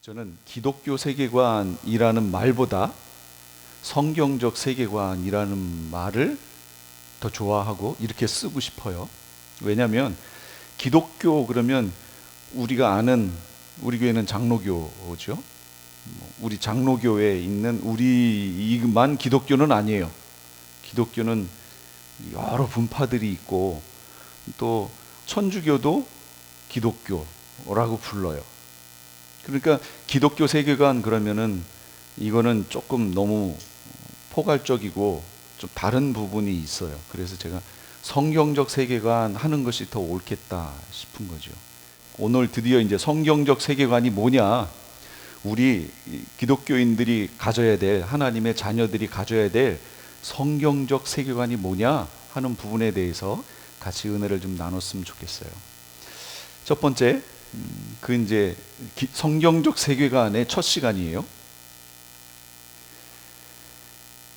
저는 기독교 세계관이라는 말보다 성경적 세계관이라는 말을 더 좋아하고 이렇게 쓰고 싶어요. 왜냐하면 기독교 그러면 우리가 아는 우리 교회는 장로교죠. 우리 장로교에 있는 우리만 기독교는 아니에요. 기독교는 여러 분파들이 있고 또 천주교도 기독교라고 불러요. 그러니까 기독교 세계관 그러면은 이거는 조금 너무 포괄적이고 좀 다른 부분이 있어요. 그래서 제가 성경적 세계관 하는 것이 더 옳겠다 싶은 거죠. 오늘 드디어 이제 성경적 세계관이 뭐냐, 우리 기독교인들이 가져야 될, 하나님의 자녀들이 가져야 될 성경적 세계관이 뭐냐 하는 부분에 대해서 같이 은혜를 좀 나눴으면 좋겠어요. 첫 번째, 그 이제 성경적 세계관의 첫 시간이에요.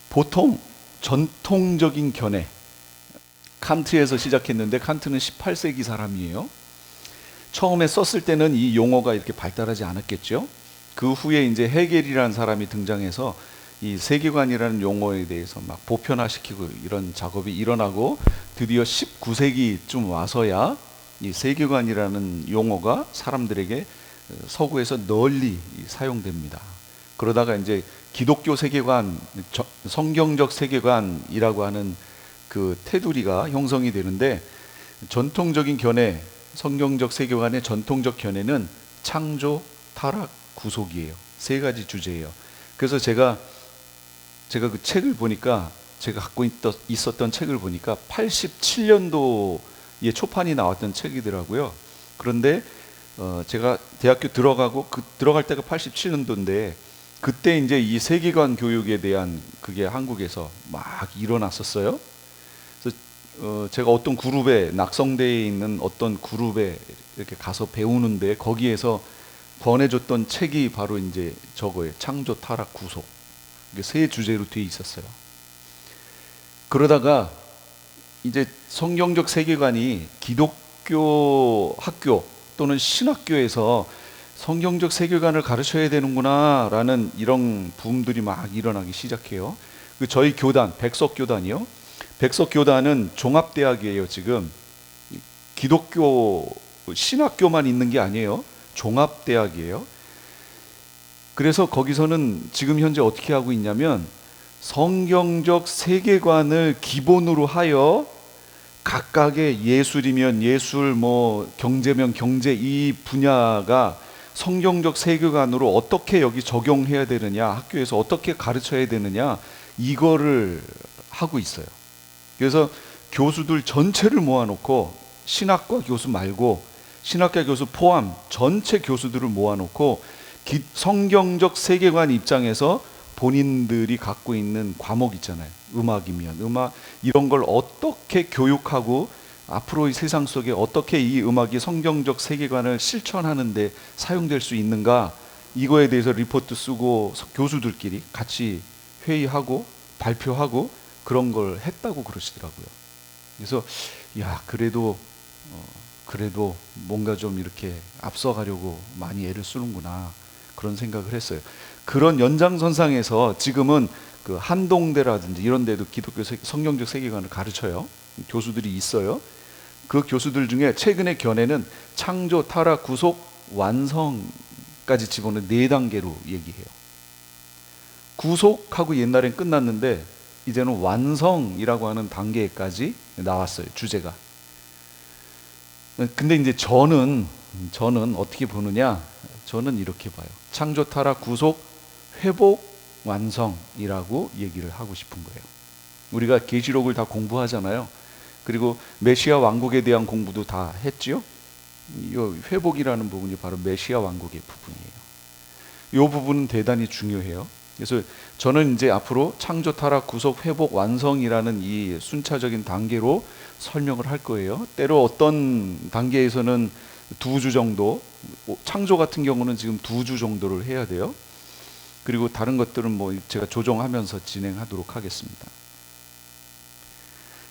보통 전통적인 견해, 칸트에서 시작했는데 칸트는 18세기 사람이에요. 처음에 썼을 때는 이 용어가 이렇게 발달하지 않았겠죠. 그 후에 이제 헤겔이라는 사람이 등장해서 이 세계관이라는 용어에 대해서 막 보편화시키고 이런 작업이 일어나고 드디어 19세기쯤 와서야 이 세계관이라는 용어가 사람들에게 서구에서 널리 사용됩니다. 그러다가 이제 기독교 세계관, 성경적 세계관이라고 하는 그 테두리가 형성이 되는데, 전통적인 견해, 성경적 세계관의 전통적 견해는 창조, 타락, 구속이에요. 세 가지 주제예요. 그래서 제가 그 책을 보니까, 제가 갖고 있었던 책을 보니까 87년도에 초판이 나왔던 책이더라고요. 그런데 제가 대학교 들어갈 때가 87년도인데 그때 이제 이 세계관 교육에 대한 그게 한국에서 막 일어났었어요. 그래서 제가 어떤 그룹에, 낙성대에 있는 어떤 그룹에 이렇게 가서 배우는데 거기에서 권해줬던 책이 바로 이제 저거예요. 창조, 타락, 구속. 이게 세 주제로 되어 있었어요. 그러다가 이제 성경적 세계관이 기독교 학교 또는 신학교에서 성경적 세계관을 가르쳐야 되는구나 라는 이런 붐들이 막 일어나기 시작해요. 저희 교단, 백석교단이요. 백석교단은 종합대학이에요. 지금 기독교 신학교만 있는 게 아니에요. 종합대학이에요. 그래서 거기서는 지금 현재 어떻게 하고 있냐면 성경적 세계관을 기본으로 하여 각각의 예술이면 예술, 경제면 경제, 이 분야가 성경적 세계관으로 어떻게 여기 적용해야 되느냐, 학교에서 어떻게 가르쳐야 되느냐, 이거를 하고 있어요. 그래서 교수들 전체를 모아놓고, 신학과 교수 말고 신학과 교수 포함 전체 교수들을 모아놓고 성경적 세계관 입장에서 본인들이 갖고 있는 과목 있잖아요. 음악이면 음악, 이런 걸 어떻게 교육하고 앞으로의 세상 속에 어떻게 이 음악이 성경적 세계관을 실천하는 데 사용될 수 있는가, 이거에 대해서 리포트 쓰고 교수들끼리 같이 회의하고 발표하고 그런 걸 했다고 그러시더라고요. 그래서 그래도 뭔가 좀 이렇게 앞서가려고 많이 애를 쓰는구나, 그런 생각을 했어요. 그런 연장선상에서 지금은 그 한동대라든지 이런 데도 기독교 성경적 세계관을 가르쳐요. 교수들이 있어요. 그 교수들 중에 최근의 견해는 창조, 타락, 구속, 완성까지 집어넣은 4단계로 얘기해요. 구속하고 옛날엔 끝났는데 이제는 완성이라고 하는 단계까지 나왔어요, 주제가. 근데 이제 저는 어떻게 보느냐, 저는 이렇게 봐요. 창조, 타락, 구속, 회복, 완성이라고 얘기를 하고 싶은 거예요. 우리가 계시록을 다 공부하잖아요. 그리고 메시아 왕국에 대한 공부도 다 했지요. 이 회복이라는 부분이 바로 메시아 왕국의 부분이에요. 이 부분은 대단히 중요해요. 그래서 저는 이제 앞으로 창조, 타락, 구속, 회복, 완성이라는 이 순차적인 단계로 설명을 할 거예요. 때로 어떤 단계에서는 2주 정도, 창조 같은 경우는 지금 2주 정도를 해야 돼요. 그리고 다른 것들은 제가 조정하면서 진행하도록 하겠습니다.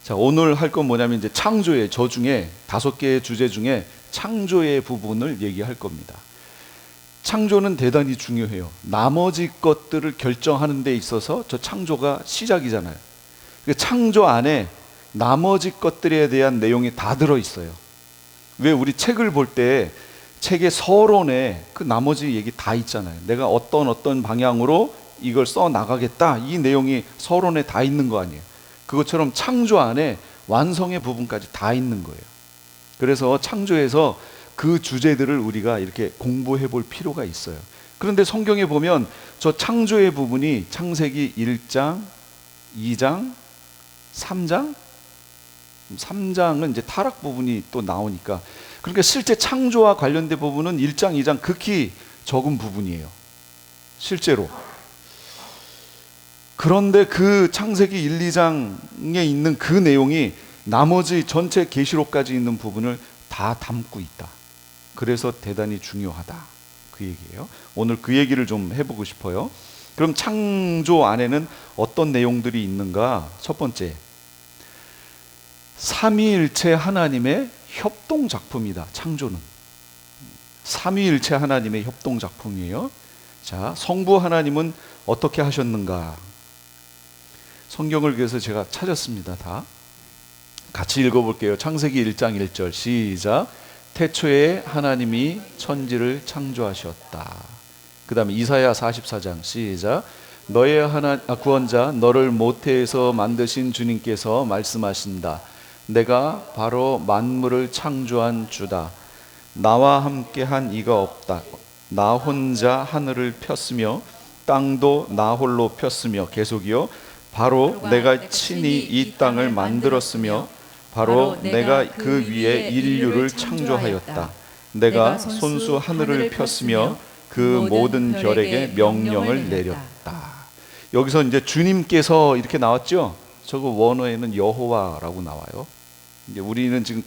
자, 오늘 할 건 뭐냐면 이제 창조의, 저 중에 5개의 주제 중에 창조의 부분을 얘기할 겁니다. 창조는 대단히 중요해요. 나머지 것들을 결정하는 데 있어서 저 창조가 시작이잖아요. 창조 안에 나머지 것들에 대한 내용이 다 들어있어요. 왜 우리 책을 볼 때 책의 서론에 그 나머지 얘기 다 있잖아요. 내가 어떤 방향으로 이걸 써 나가겠다, 이 내용이 서론에 다 있는 거 아니에요. 그것처럼 창조 안에 완성의 부분까지 다 있는 거예요. 그래서 창조에서 그 주제들을 우리가 이렇게 공부해 볼 필요가 있어요. 그런데 성경에 보면 저 창조의 부분이 창세기 1장, 2장, 3장? 3장은 이제 타락 부분이 또 나오니까, 그러니까 실제 창조와 관련된 부분은 1장, 2장 극히 적은 부분이에요, 실제로. 그런데 그 창세기 1, 2장에 있는 그 내용이 나머지 전체 계시록까지 있는 부분을 다 담고 있다. 그래서 대단히 중요하다, 그 얘기예요. 오늘 그 얘기를 좀 해보고 싶어요. 그럼 창조 안에는 어떤 내용들이 있는가? 첫 번째, 삼위일체 하나님의 협동 작품이다. 창조는 삼위일체 하나님의 협동 작품이에요. 자, 성부 하나님은 어떻게 하셨는가? 성경을 위해서 제가 찾았습니다. 다 같이 읽어볼게요. 창세기 1장 1절 시작. 태초에 하나님이 천지를 창조하셨다. 그 다음에 이사야 44장 시작. 너의 구원자 너를 모태에서 만드신 주님께서 말씀하신다. 내가 바로 만물을 창조한 주다. 나와 함께한 이가 없다. 나 혼자 하늘을 폈으며 땅도 나 홀로 폈으며, 계속이요. 바로 내가 친히 이 땅을 만들었으며 바로 내가 그 위에 인류를 창조하였다. 내가 손수 하늘을 폈으며 그 모든 별에게 명령을 내렸다. 여기서 이제 주님께서 이렇게 나왔죠. 저거 원어에는 여호와라고 나와요. 이제 우리는 지금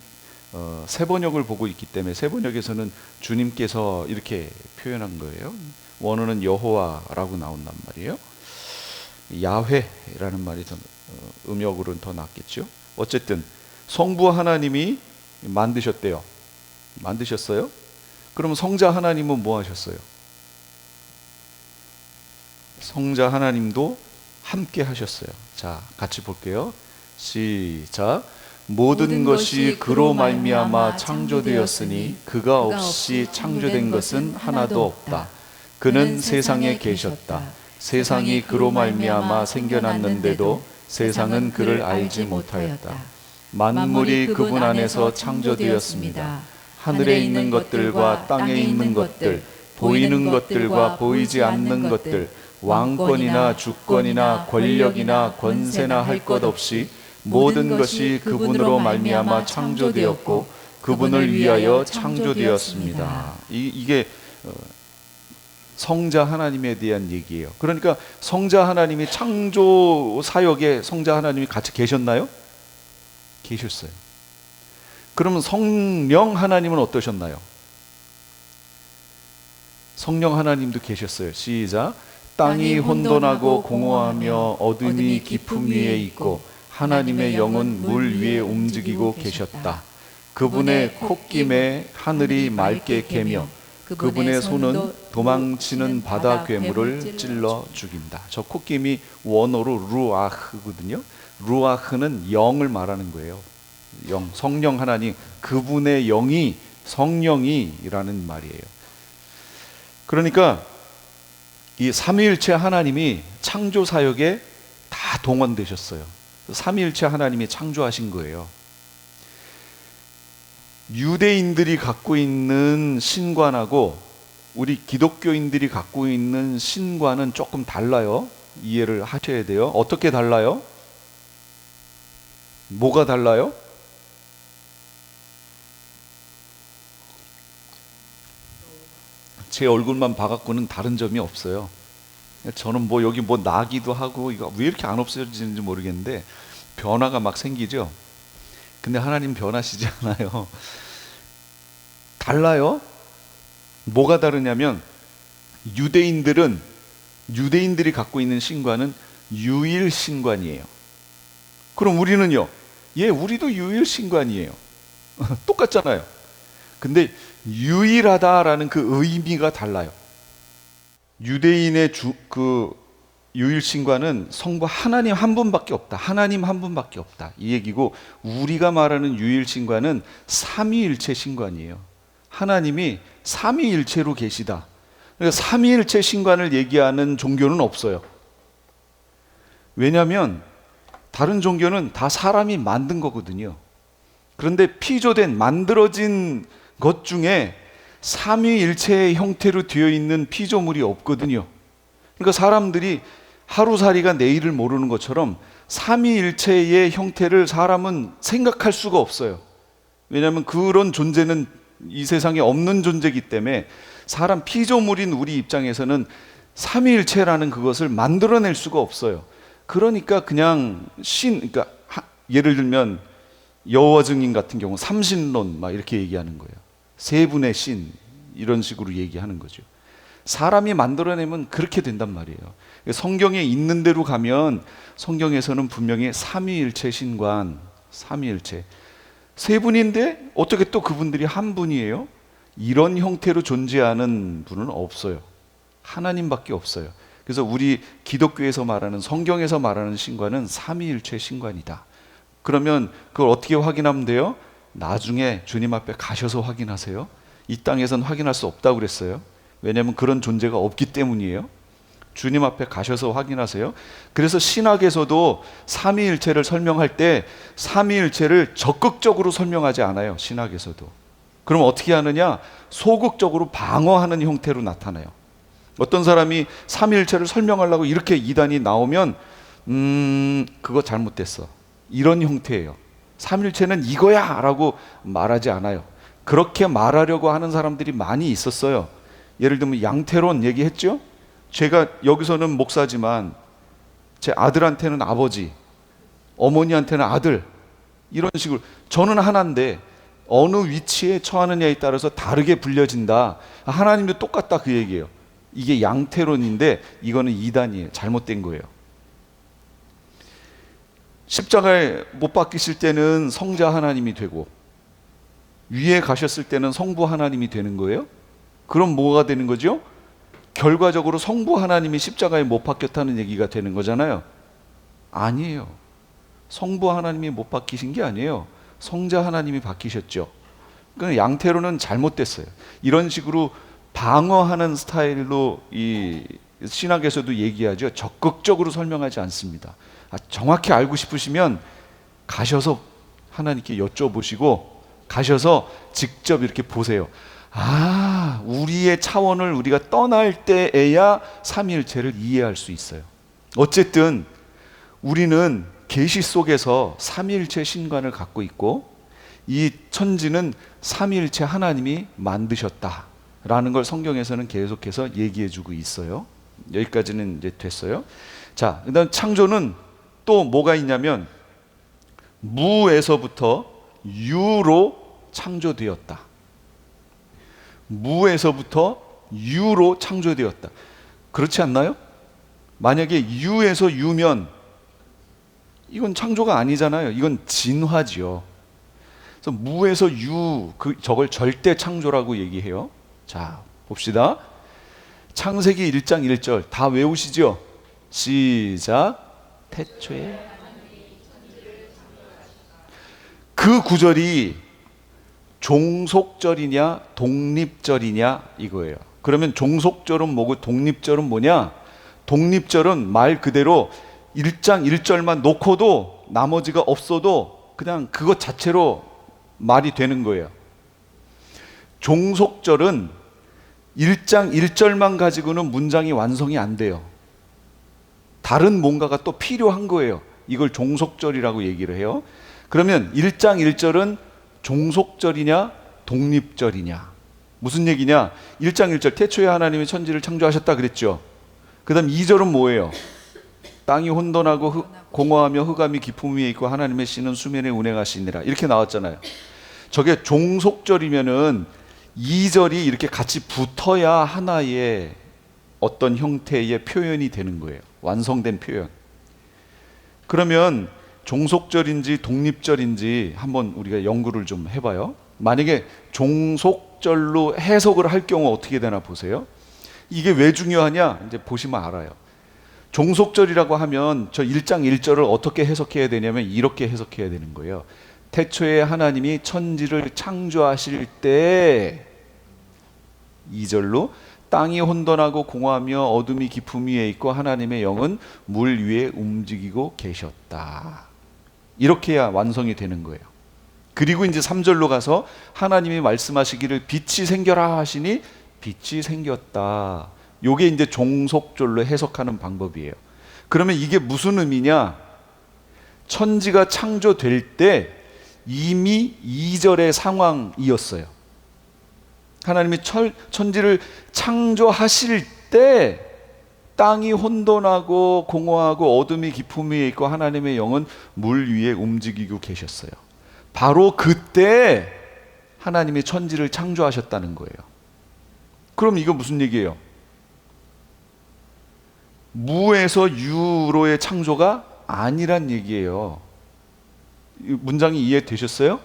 새 번역을 보고 있기 때문에 새 번역에서는 주님께서 이렇게 표현한 거예요. 원어는 여호와라고 나온단 말이에요. 야훼라는 말이 더 음역으로는 더 낫겠죠. 어쨌든 성부 하나님이 만드셨대요. 만드셨어요? 그럼 성자 하나님은 뭐 하셨어요? 성자 하나님도 함께 하셨어요. 자, 같이 볼게요. 시작. 모든 것이 그로 말미암아 창조되었으니 그가 없이 창조된 것은 하나도 없다. 그는 세상에 계셨다. 세상이 그로 말미암아 생겨났는데도 세상은 그를 알지 못하였다. 만물이 그분 안에서 창조되었습니다. 하늘에 있는 것들과 땅에 있는 것들, 보이는 것들과 보이지 않는 것들, 왕권이나 주권이나 권력이나 권세나 할 것 없이 모든 것이 그분으로 말미암아 창조되었고 그분을 위하여 창조되었습니다. 이게 성자 하나님에 대한 얘기예요. 그러니까 성자 하나님이 창조 사역에 성자 하나님이 같이 계셨나요? 계셨어요. 그러면 성령 하나님은 어떠셨나요? 성령 하나님도 계셨어요. 시작. 땅이 혼돈하고 공허하며 어둠이 깊음 위에 있고 하나님의 영은 물 위에 움직이고 계셨다. 그분의 콧김에 하늘이 맑게 개며 그분의 손은 도망치는 바다 괴물을 찔러 죽인다. 저 콧김이 원어로 루아흐거든요. 루아흐는 영을 말하는 거예요. 영, 성령 하나님, 그분의 영이 성령이라는 말이에요. 그러니까 이 삼위일체 하나님이 창조 사역에 다 동원되셨어요. 삼위일체 하나님이 창조하신 거예요. 유대인들이 갖고 있는 신관하고 우리 기독교인들이 갖고 있는 신관은 조금 달라요. 이해를 하셔야 돼요. 어떻게 달라요? 뭐가 달라요? 제 얼굴만 봐갖고는 다른 점이 없어요. 저는 뭐 여기 뭐 나기도 하고 이거 왜 이렇게 안 없어지는지 모르겠는데 변화가 막 생기죠. 근데 하나님 변하시지 않아요. 달라요. 뭐가 다르냐면 유대인들이 갖고 있는 신관은 유일 신관이에요. 그럼 우리는요? 예, 우리도 유일 신관이에요. 똑같잖아요. 근데 유일하다라는 그 의미가 달라요. 유대인의 유일신과는 성부 하나님 한 분밖에 없다. 하나님 한 분밖에 없다. 이 얘기고, 우리가 말하는 유일신과는 삼위일체 신관이에요. 하나님이 삼위일체로 계시다. 그러니까 삼위일체 신관을 얘기하는 종교는 없어요. 왜냐하면 다른 종교는 다 사람이 만든 거거든요. 그런데 피조된, 만들어진 것 중에 삼위일체의 형태로 되어 있는 피조물이 없거든요. 그러니까 사람들이 하루살이가 내일을 모르는 것처럼 삼위일체의 형태를 사람은 생각할 수가 없어요. 왜냐하면 그런 존재는 이 세상에 없는 존재이기 때문에 사람 피조물인 우리 입장에서는 삼위일체라는 그것을 만들어낼 수가 없어요. 그러니까 그냥 그러니까 예를 들면 여호와 증인 같은 경우 삼신론 막 이렇게 얘기하는 거예요. 세 분의 신, 이런 식으로 얘기하는 거죠. 사람이 만들어내면 그렇게 된단 말이에요. 성경에 있는 대로 가면 성경에서는 분명히 삼위일체 신관, 삼위일체 세 분인데 어떻게 또 그분들이 한 분이에요? 이런 형태로 존재하는 분은 없어요. 하나님밖에 없어요. 그래서 우리 기독교에서 말하는, 성경에서 말하는 신관은 삼위일체 신관이다. 그러면 그걸 어떻게 확인하면 돼요? 나중에 주님 앞에 가셔서 확인하세요. 이 땅에선 확인할 수 없다고 그랬어요. 왜냐하면 그런 존재가 없기 때문이에요. 주님 앞에 가셔서 확인하세요. 그래서 신학에서도 삼위일체를 설명할 때 삼위일체를 적극적으로 설명하지 않아요. 신학에서도. 그럼 어떻게 하느냐? 소극적으로 방어하는 형태로 나타나요. 어떤 사람이 삼위일체를 설명하려고 이렇게 이단이 나오면 그거 잘못됐어, 이런 형태예요. 삼위일체는 이거야 라고 말하지 않아요. 그렇게 말하려고 하는 사람들이 많이 있었어요. 예를 들면 양태론 얘기했죠. 제가 여기서는 목사지만 제 아들한테는 아버지, 어머니한테는 아들, 이런 식으로 저는 하나인데 어느 위치에 처하느냐에 따라서 다르게 불려진다. 하나님도 똑같다, 그 얘기예요. 이게 양태론인데 이거는 이단이에요. 잘못된 거예요. 십자가에 못 박히실 때는 성자 하나님이 되고 위에 가셨을 때는 성부 하나님이 되는 거예요. 그럼 뭐가 되는 거죠? 결과적으로 성부 하나님이 십자가에 못 박혔다는 얘기가 되는 거잖아요. 아니에요. 성부 하나님이 못 박히신 게 아니에요. 성자 하나님이 박히셨죠. 그러니까 양태론은 잘못됐어요. 이런 식으로 방어하는 스타일로 이 신학에서도 얘기하죠. 적극적으로 설명하지 않습니다. 정확히 알고 싶으시면 가셔서 하나님께 여쭤보시고 가셔서 직접 이렇게 보세요. 우리의 차원을 우리가 떠날 때에야 삼위일체를 이해할 수 있어요. 어쨌든 우리는 계시 속에서 삼위일체 신관을 갖고 있고 이 천지는 삼위일체 하나님이 만드셨다라는 걸 성경에서는 계속해서 얘기해주고 있어요. 여기까지는 이제 됐어요. 자, 그다음 창조는 또 뭐가 있냐면 무에서부터 유로 창조되었다. 무에서부터 유로 창조되었다. 그렇지 않나요? 만약에 유에서 유면 이건 창조가 아니잖아요. 이건 진화지요. 그래서 무에서 유, 저걸 절대 창조라고 얘기해요. 자, 봅시다. 창세기 1장 1절 다 외우시죠? 시작. 태초에. 그 구절이 종속절이냐 독립절이냐 이거예요. 그러면 종속절은 뭐고 독립절은 뭐냐? 독립절은 말 그대로 1장 1절만 놓고도 나머지가 없어도 그냥 그것 자체로 말이 되는 거예요. 종속절은 1장 1절만 가지고는 문장이 완성이 안 돼요. 다른 뭔가가 또 필요한 거예요. 이걸 종속절이라고 얘기를 해요. 그러면 1장 1절은 종속절이냐 독립절이냐? 무슨 얘기냐? 1장 1절 태초에 하나님이 천지를 창조하셨다 그랬죠. 그 다음 2절은 뭐예요? 땅이 혼돈하고 공허하며 흑암이 깊음 위에 있고 하나님의 씨는 수면에 운행하시니라 이렇게 나왔잖아요. 저게 종속절이면은 2절이 이렇게 같이 붙어야 하나의 어떤 형태의 표현이 되는 거예요. 완성된 표현. 그러면 종속절인지 독립절인지 한번 우리가 연구를 좀 해봐요. 만약에 종속절로 해석을 할 경우 어떻게 되나 보세요. 이게 왜 중요하냐? 이제 보시면 알아요. 종속절이라고 하면 저 1장 1절을 어떻게 해석해야 되냐면 이렇게 해석해야 되는 거예요. 태초에 하나님이 천지를 창조하실 때 2절로 땅이 혼돈하고 공허하며 어둠이 깊음 위에 있고 하나님의 영은 물 위에 움직이고 계셨다. 이렇게 해야 완성이 되는 거예요. 그리고 이제 3절로 가서 하나님이 말씀하시기를 빛이 생겨라 하시니 빛이 생겼다. 요게 이제 종속절로 해석하는 방법이에요. 그러면 이게 무슨 의미냐? 천지가 창조될 때 이미 2절의 상황이었어요. 하나님이 천지를 창조하실 때 땅이 혼돈하고 공허하고 어둠이 깊음 위에 있고 하나님의 영은 물 위에 움직이고 계셨어요. 바로 그때 하나님이 천지를 창조하셨다는 거예요. 그럼 이거 무슨 얘기예요? 무에서 유로의 창조가 아니란 얘기예요. 문장이 이해되셨어요?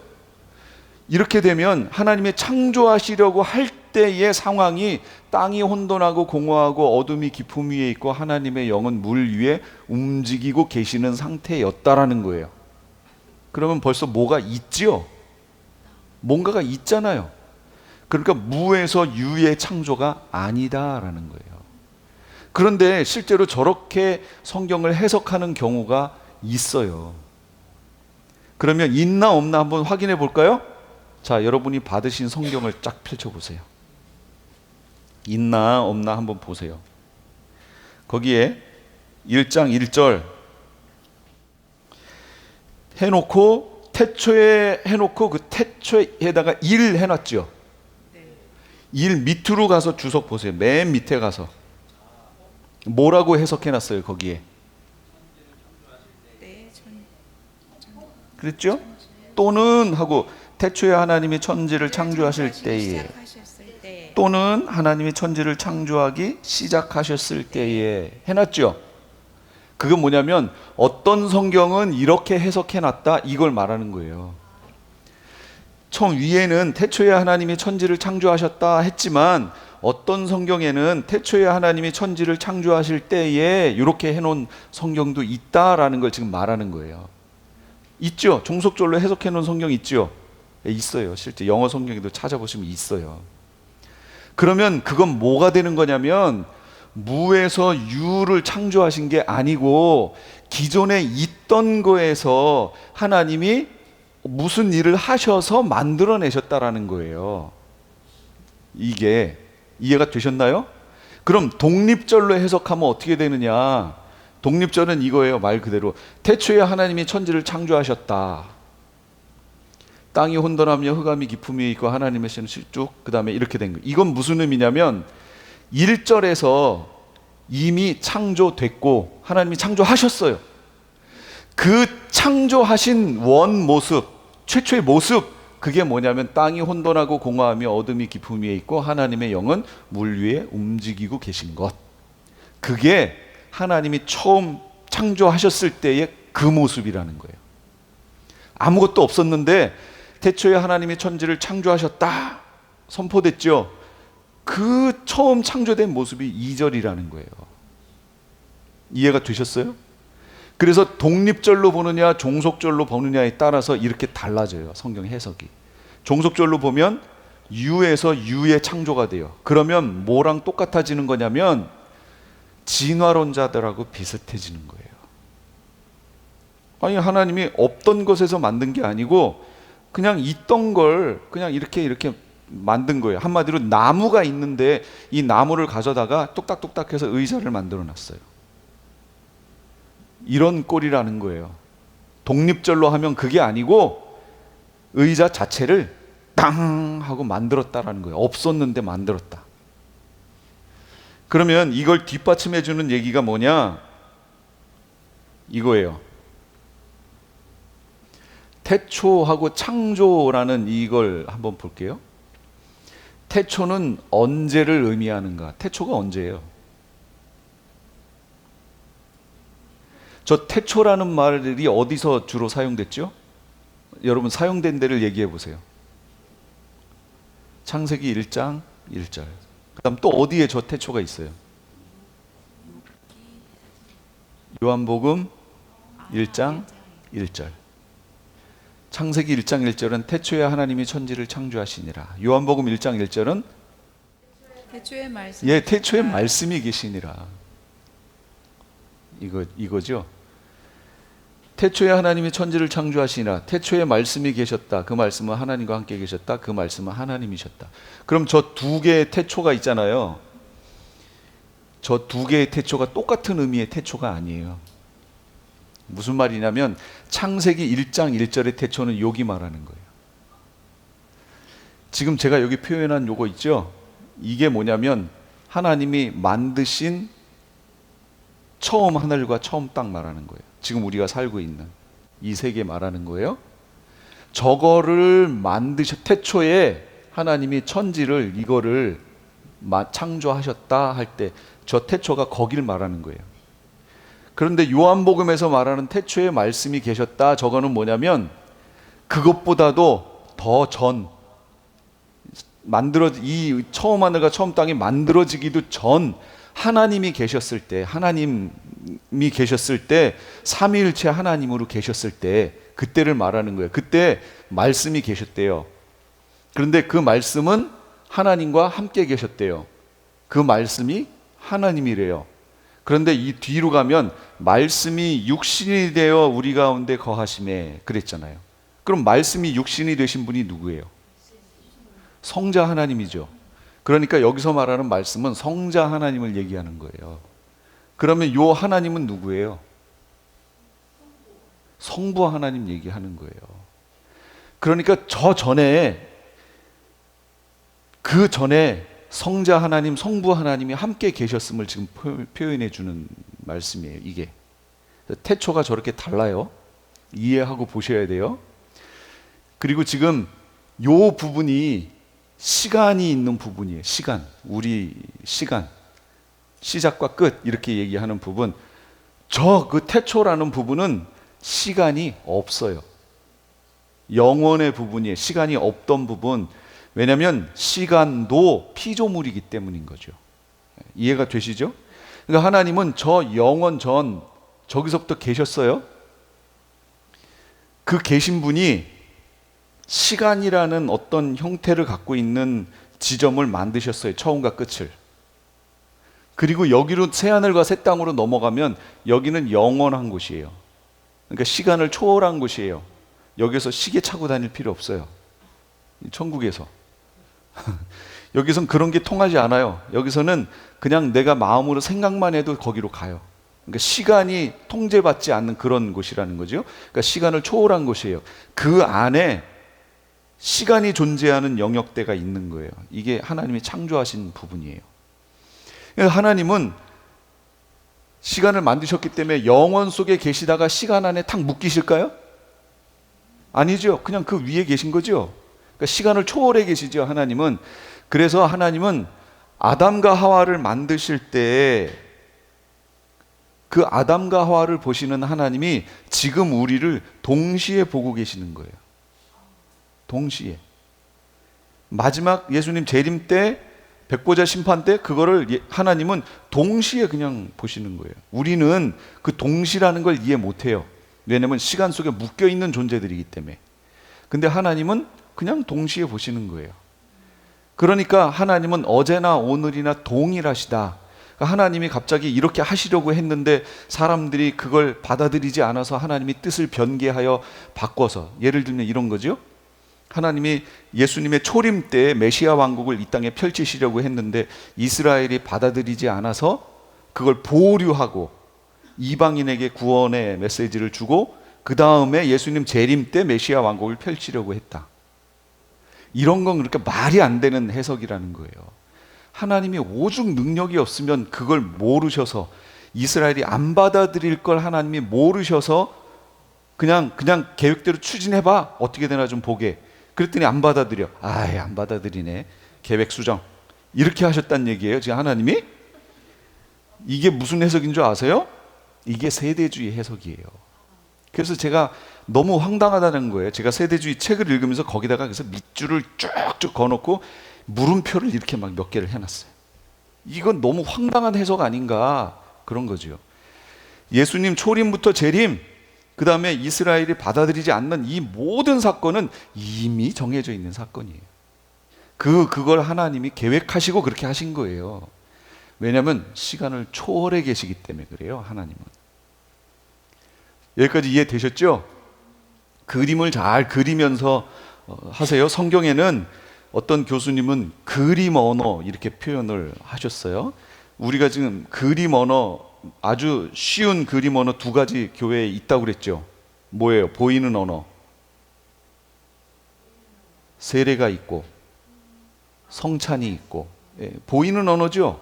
이렇게 되면 하나님이 창조하시려고 할 때의 상황이 땅이 혼돈하고 공허하고 어둠이 깊음 위에 있고 하나님의 영은 물 위에 움직이고 계시는 상태였다라는 거예요. 그러면 벌써 뭐가 있지요? 뭔가가 있잖아요. 그러니까 무에서 유의 창조가 아니다라는 거예요. 그런데 실제로 저렇게 성경을 해석하는 경우가 있어요. 그러면 있나 없나 한번 확인해 볼까요? 자, 여러분이 받으신 성경을 쫙 펼쳐보세요. 있나 없나 한번 보세요. 거기에 1장 1절 해놓고 태초에 해놓고 그 태초에다가 1 해놨죠. 1 밑으로 가서 주석 보세요. 맨 밑에 가서 뭐라고 해석해놨어요 거기에? 그랬죠? 또는 하고 태초에 하나님이 천지를 창조하실 때에 또는 하나님이 천지를 창조하기 시작하셨을 때에 해놨죠. 그건 뭐냐면 어떤 성경은 이렇게 해석해놨다 이걸 말하는 거예요. 처음 위에는 태초에 하나님이 천지를 창조하셨다 했지만 어떤 성경에는 태초에 하나님이 천지를 창조하실 때에 이렇게 해놓은 성경도 있다라는 걸 지금 말하는 거예요. 있죠? 종속절로 해석해 놓은 성경 있죠? 네, 있어요. 실제 영어 성경에도 찾아보시면 있어요. 그러면 그건 뭐가 되는 거냐면 무에서 유를 창조하신 게 아니고 기존에 있던 거에서 하나님이 무슨 일을 하셔서 만들어내셨다라는 거예요. 이게 이해가 되셨나요? 그럼 독립절로 해석하면 어떻게 되느냐? 독립절은 이거예요. 말 그대로 태초에 하나님이 천지를 창조하셨다. 땅이 혼돈하며 흑암이 깊음 위에 있고 하나님의 신은 쭉 그 다음에 이렇게 된 거예요. 이건 무슨 의미냐면 1절에서 이미 창조됐고 하나님이 창조하셨어요. 그 창조하신 원 모습, 최초의 모습 그게 뭐냐면 땅이 혼돈하고 공허하며 어둠이 깊음 위에 있고 하나님의 영은 물 위에 움직이고 계신 것. 그게 하나님이 처음 창조하셨을 때의 그 모습이라는 거예요. 아무것도 없었는데 태초에 하나님이 천지를 창조하셨다 선포됐죠. 그 처음 창조된 모습이 2절이라는 거예요. 이해가 되셨어요? 그래서 독립절로 보느냐 종속절로 보느냐에 따라서 이렇게 달라져요. 성경 해석이. 종속절로 보면 유에서 유의 창조가 돼요. 그러면 뭐랑 똑같아지는 거냐면 진화론자들하고 비슷해지는 거예요. 아니 하나님이 없던 것에서 만든 게 아니고 그냥 있던 걸 그냥 이렇게 만든 거예요. 한마디로 나무가 있는데 이 나무를 가져다가 뚝딱뚝딱 해서 의자를 만들어 놨어요. 이런 꼴이라는 거예요. 독립절로 하면 그게 아니고 의자 자체를 땅 하고 만들었다라는 거예요. 없었는데 만들었다. 그러면 이걸 뒷받침해 주는 얘기가 뭐냐? 이거예요. 태초하고 창조라는 이걸 한번 볼게요. 태초는 언제를 의미하는가? 태초가 언제예요? 저 태초라는 말이 어디서 주로 사용됐죠? 여러분 사용된 데를 얘기해 보세요. 창세기 1장 1절. 그다음 또 어디에 저 태초가 있어요? 요한복음 1장 1절. 창세기 1장 1절은 태초에 하나님이 천지를 창조하시니라. 요한복음 1장 1절은 태초에 말씀이 예, 태초에 말씀이 계시니라. 이거죠. 태초에 하나님이 천지를 창조하시니라. 태초에 말씀이 계셨다. 그 말씀은 하나님과 함께 계셨다. 그 말씀은 하나님이셨다. 그럼 저 두 개의 태초가 있잖아요. 저 두 개의 태초가 똑같은 의미의 태초가 아니에요. 무슨 말이냐면 창세기 1장 1절의 태초는 여기 말하는 거예요. 지금 제가 여기 표현한 요거 있죠? 이게 뭐냐면 하나님이 만드신 처음 하늘과 처음 땅 말하는 거예요. 지금 우리가 살고 있는 이 세계 말하는 거예요. 저거를 태초에 하나님이 천지를 이거를 창조하셨다 할 때 저 태초가 거길 말하는 거예요. 그런데 요한복음에서 말하는 태초에 말씀이 계셨다, 저거는 뭐냐면 그것보다도 더 전, 이 처음 하늘과 처음 땅이 만들어지기도 전 하나님이 계셨을 때, 삼위일체 하나님으로 계셨을 때, 그때를 말하는 거예요. 그때 말씀이 계셨대요. 그런데 그 말씀은 하나님과 함께 계셨대요. 그 말씀이 하나님이래요. 그런데 이 뒤로 가면 말씀이 육신이 되어 우리 가운데 거하심에 그랬잖아요. 그럼 말씀이 육신이 되신 분이 누구예요? 성자 하나님이죠. 그러니까 여기서 말하는 말씀은 성자 하나님을 얘기하는 거예요. 그러면 요 하나님은 누구예요? 성부 하나님 얘기하는 거예요. 그러니까 그 전에 성자 하나님, 성부 하나님이 함께 계셨음을 지금 표현해 주는 말씀이에요. 이게 태초가 저렇게 달라요. 이해하고 보셔야 돼요. 그리고 지금 요 부분이 시간이 있는 부분이에요. 시간, 우리 시간, 시작과 끝 이렇게 얘기하는 부분. 그 태초라는 부분은 시간이 없어요. 영원의 부분이에요. 시간이 없던 부분. 왜냐하면 시간도 피조물이기 때문인 거죠. 이해가 되시죠? 그러니까 하나님은 저 영원 전 저기서부터 계셨어요. 그 계신 분이 시간이라는 어떤 형태를 갖고 있는 지점을 만드셨어요. 처음과 끝을. 그리고 여기로 새하늘과 새 땅으로 넘어가면 여기는 영원한 곳이에요. 그러니까 시간을 초월한 곳이에요. 여기서 시계 차고 다닐 필요 없어요. 천국에서. 여기선 그런 게 통하지 않아요. 여기서는 그냥 내가 마음으로 생각만 해도 거기로 가요. 그러니까 시간이 통제받지 않는 그런 곳이라는 거죠. 그러니까 시간을 초월한 곳이에요. 그 안에 시간이 존재하는 영역대가 있는 거예요. 이게 하나님이 창조하신 부분이에요. 그러니까 하나님은 시간을 만드셨기 때문에 영원 속에 계시다가 시간 안에 탁 묶이실까요? 아니죠. 그냥 그 위에 계신 거죠. 그러니까 시간을 초월해 계시죠, 하나님은. 그래서 하나님은 아담과 하와를 만드실 때 그 아담과 하와를 보시는 하나님이 지금 우리를 동시에 보고 계시는 거예요. 동시에. 마지막 예수님 재림 때, 백보자 심판 때 그거를 하나님은 동시에 그냥 보시는 거예요. 우리는 그 동시라는 걸 이해 못해요. 왜냐하면 시간 속에 묶여있는 존재들이기 때문에. 근데 하나님은 그냥 동시에 보시는 거예요. 그러니까 하나님은 어제나 오늘이나 동일하시다. 하나님이 갑자기 이렇게 하시려고 했는데 사람들이 그걸 받아들이지 않아서 하나님이 뜻을 변개하여 바꿔서, 예를 들면 이런 거죠. 하나님이 예수님의 초림 때 메시아 왕국을 이 땅에 펼치시려고 했는데 이스라엘이 받아들이지 않아서 그걸 보류하고 이방인에게 구원의 메시지를 주고 그 다음에 예수님 재림 때 메시아 왕국을 펼치려고 했다. 이런 건 그렇게 말이 안 되는 해석이라는 거예요. 하나님이 오죽 능력이 없으면 그걸 모르셔서, 이스라엘이 안 받아들일 걸 하나님이 모르셔서 그냥 계획대로 추진해봐, 어떻게 되나 좀 보게. 그랬더니 안 받아들여. 아예 안 받아들이네, 계획 수정, 이렇게 하셨다는 얘기예요 지금 하나님이. 이게 무슨 해석인 줄 아세요? 이게 세대주의 해석이에요. 그래서 제가 너무 황당하다는 거예요. 제가 세대주의 책을 읽으면서 거기다가 그래서 밑줄을 쭉쭉 그어놓고 물음표를 이렇게 막 몇 개를 해놨어요. 이건 너무 황당한 해석 아닌가 그런 거죠. 예수님 초림부터 재림, 그 다음에 이스라엘이 받아들이지 않는 이 모든 사건은 이미 정해져 있는 사건이에요. 그걸 하나님이 계획하시고 그렇게 하신 거예요. 왜냐하면 시간을 초월해 계시기 때문에 그래요. 하나님은. 여기까지 이해되셨죠? 그림을 잘 그리면서 하세요. 성경에는 어떤 교수님은 그림 언어 이렇게 표현을 하셨어요. 우리가 지금 그림 언어, 아주 쉬운 그림 언어 두 가지 교회에 있다고 그랬죠. 뭐예요? 보이는 언어, 세례가 있고 성찬이 있고. 보이는 언어죠.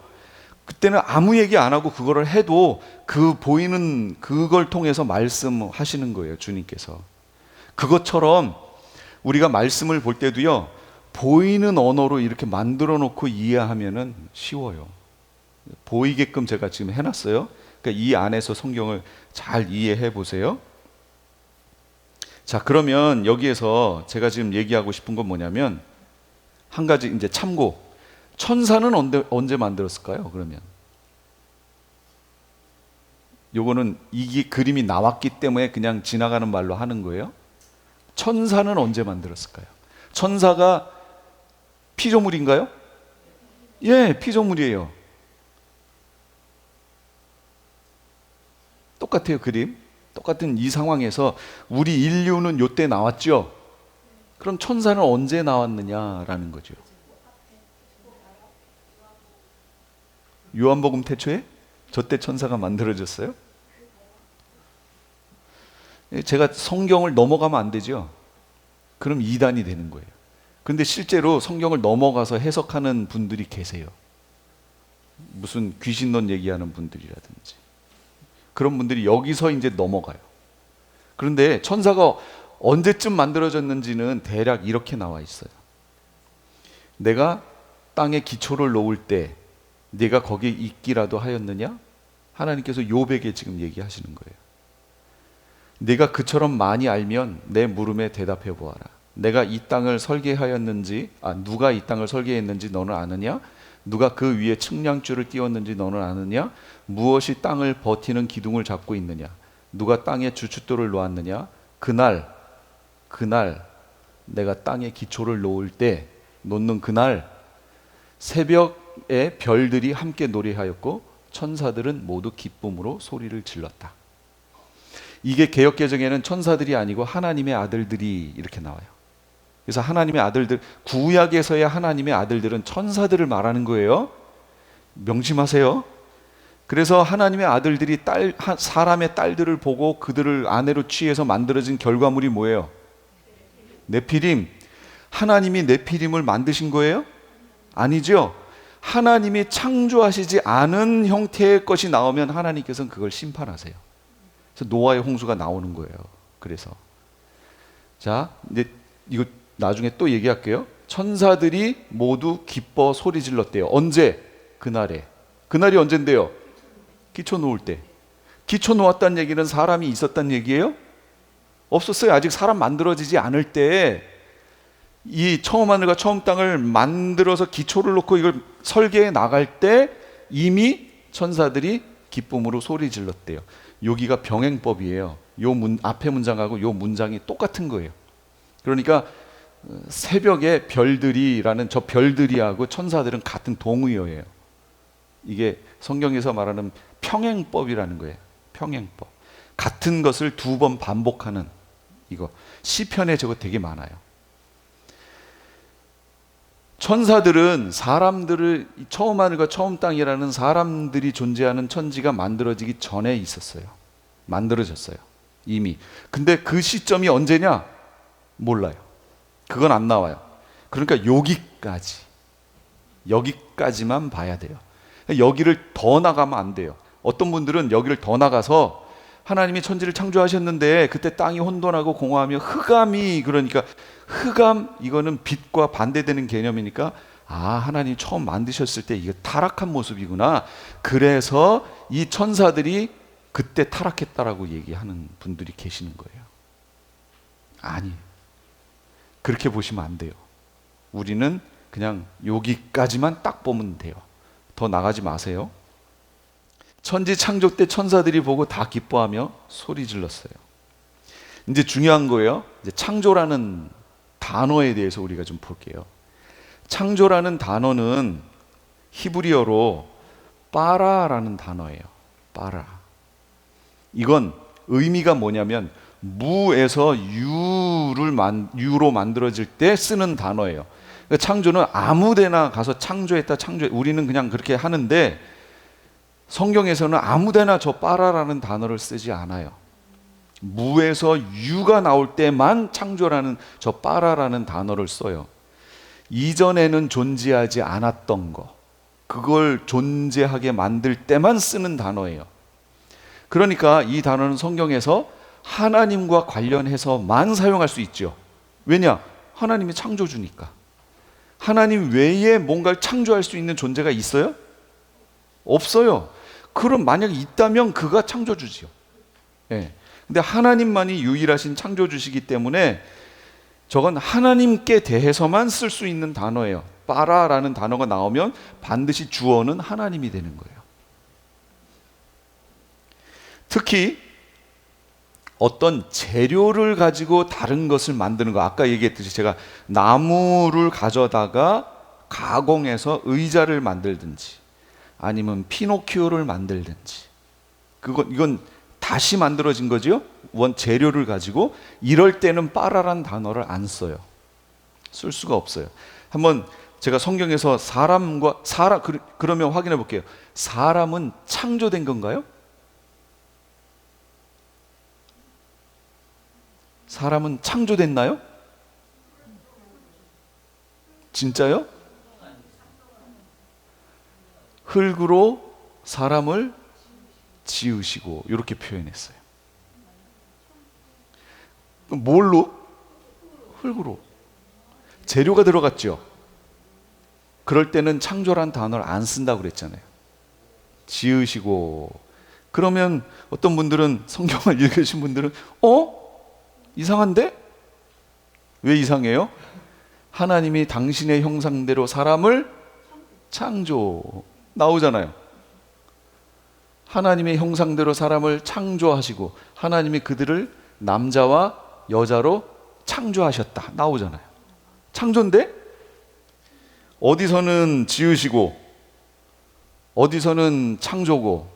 그때는 아무 얘기 안 하고 그거를 해도 그 보이는 그걸 통해서 말씀하시는 거예요. 주님께서. 그것처럼 우리가 말씀을 볼 때도요, 보이는 언어로 이렇게 만들어 놓고 이해하면은 쉬워요. 보이게끔 제가 지금 해놨어요. 그러니까 이 안에서 성경을 잘 이해해 보세요. 자, 그러면 여기에서 제가 지금 얘기하고 싶은 건 뭐냐면, 한 가지 이제 참고, 천사는 언제 만들었을까요? 그러면 요거는 이게 그림이 나왔기 때문에 그냥 지나가는 말로 하는 거예요. 천사는 언제 만들었을까요? 천사가 피조물인가요? 예, 피조물이에요. 똑같아요. 그림 똑같은 이 상황에서 우리 인류는 요때 나왔죠. 그럼 천사는 언제 나왔느냐라는 거죠. 요한복음 태초에 저때 천사가 만들어졌어요? 제가 성경을 넘어가면 안 되죠. 그럼 이단이 되는 거예요. 그런데 실제로 성경을 넘어가서 해석하는 분들이 계세요. 무슨 귀신론 얘기하는 분들이라든지 그런 분들이 여기서 이제 넘어가요. 그런데 천사가 언제쯤 만들어졌는지는 대략 이렇게 나와 있어요. 내가 땅에 기초를 놓을 때 네가 거기에 있기라도 하였느냐? 하나님께서 욥에게 지금 얘기하시는 거예요. 네가 그처럼 많이 알면 내 물음에 대답해 보아라. 내가 이 땅을 설계하였는지, 누가 이 땅을 설계했는지 너는 아느냐? 누가 그 위에 측량줄을 띄웠는지 너는 아느냐? 무엇이 땅을 버티는 기둥을 잡고 있느냐? 누가 땅에 주춧돌을 놓았느냐? 그날 내가 땅에 기초를 놓을 때, 놓는 그날 새벽에 별들이 함께 노래하였고 천사들은 모두 기쁨으로 소리를 질렀다. 이게 개역개정에는 천사들이 아니고 하나님의 아들들이 이렇게 나와요. 그래서 하나님의 아들들, 구약에서의 하나님의 아들들은 천사들을 말하는 거예요. 명심하세요. 그래서 하나님의 아들들이 사람의 딸들을 보고 그들을 아내로 취해서 만들어진 결과물이 뭐예요? 네피림. 하나님이 네피림을 만드신 거예요? 아니죠. 하나님이 창조하시지 않은 형태의 것이 나오면 하나님께서는 그걸 심판하세요. 그래서 노아의 홍수가 나오는 거예요. 그래서 자, 이제 이거 나중에 또 얘기할게요. 천사들이 모두 기뻐 소리 질렀대요. 언제? 그날에. 그날이 언젠데요? 기초 놓을 때. 기초 놓았다는 얘기는 사람이 있었다는 얘기예요? 없었어요. 아직 사람 만들어지지 않을 때 이 처음 하늘과 처음 땅을 만들어서 기초를 놓고 이걸 설계해 나갈 때 이미 천사들이 기쁨으로 소리 질렀대요. 여기가 병행법이에요. 요 앞에 문장하고 요 문장이 똑같은 거예요. 그러니까 새벽에 별들이라는 저 별들이하고 천사들은 같은 동의어예요. 이게 성경에서 말하는 평행법이라는 거예요. 평행법. 같은 것을 두 번 반복하는 이거. 시편에 저거 되게 많아요. 천사들은 사람들을 처음 하늘과 처음 땅이라는 사람들이 존재하는 천지가 만들어지기 전에 있었어요. 만들어졌어요. 이미. 근데 그 시점이 언제냐? 몰라요. 그건 안 나와요. 그러니까 여기까지만 봐야 돼요. 여기를 더 나가면 안 돼요. 어떤 분들은 여기를 더 나가서 하나님이 천지를 창조하셨는데 그때 땅이 혼돈하고 공허하며 흑암이, 그러니까 흑암, 이거는 빛과 반대되는 개념이니까 하나님 처음 만드셨을 때 이게 타락한 모습이구나. 그래서 이 천사들이 그때 타락했다라고 얘기하는 분들이 계시는 거예요. 아니, 그렇게 보시면 안 돼요. 우리는 그냥 여기까지만 딱 보면 돼요. 더 나가지 마세요. 천지 창조 때 천사들이 보고 다 기뻐하며 소리 질렀어요. 이제 중요한 거예요. 이제 창조라는 단어에 대해서 우리가 좀 볼게요. 창조라는 단어는 히브리어로 빠라라는 단어예요. 빠라. 이건 의미가 뭐냐면 무에서 유로 만들어질 때 쓰는 단어예요. 그러니까 창조는 아무데나 가서 창조했다, 우리는 그냥 그렇게 하는데 성경에서는 아무데나 저 빠라라는 단어를 쓰지 않아요. 무에서 유가 나올 때만 창조라는 저 빠라라는 단어를 써요. 이전에는 존재하지 않았던 거, 그걸 존재하게 만들 때만 쓰는 단어예요. 그러니까 이 단어는 성경에서 하나님과 관련해서만 사용할 수 있죠. 왜냐? 하나님이 창조주니까. 하나님 외에 뭔가를 창조할 수 있는 존재가 있어요? 없어요. 그럼 만약에 있다면 그가 창조주지요. 예. 근데 하나님만이 유일하신 창조주시기 때문에 저건 하나님께 대해서만 쓸 수 있는 단어예요. 빠라라는 단어가 나오면 반드시 주어는 하나님이 되는 거예요. 특히 어떤 재료를 가지고 다른 것을 만드는 거, 아까 얘기했듯이 제가 나무를 가져다가 가공해서 의자를 만들든지 아니면 피노키오를 만들든지, 이건 다시 만들어진 거죠. 원 재료를 가지고. 이럴 때는 빠라란 단어를 안 써요. 쓸 수가 없어요. 한번 제가 성경에서 그러면 확인해 볼게요. 사람은 창조된 건가요? 사람은 창조됐나요? 진짜요? 흙으로 사람을 지으시고, 이렇게 표현했어요. 뭘로? 흙으로. 재료가 들어갔죠. 그럴 때는 창조란 단어를 안 쓴다고 그랬잖아요. 지으시고. 그러면 어떤 분들은, 성경을 읽으신 분들은 이상한데? 왜 이상해요? 하나님이 당신의 형상대로 사람을 창조, 나오잖아요. 하나님의 형상대로 사람을 창조하시고 하나님이 그들을 남자와 여자로 창조하셨다, 나오잖아요. 창조인데 어디서는 지으시고 어디서는 창조고.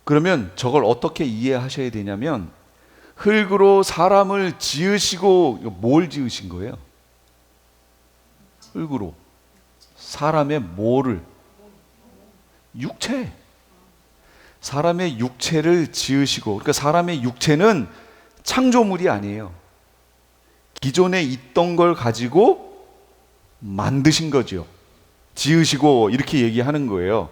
그러면 저걸 어떻게 이해하셔야 되냐면, 흙으로 사람을 지으시고, 뭘 지으신 거예요? 흙으로 사람의 뭐를? 육체. 사람의 육체를 지으시고. 그러니까 사람의 육체는 창조물이 아니에요. 기존에 있던 걸 가지고 만드신 거죠. 지으시고 이렇게 얘기하는 거예요.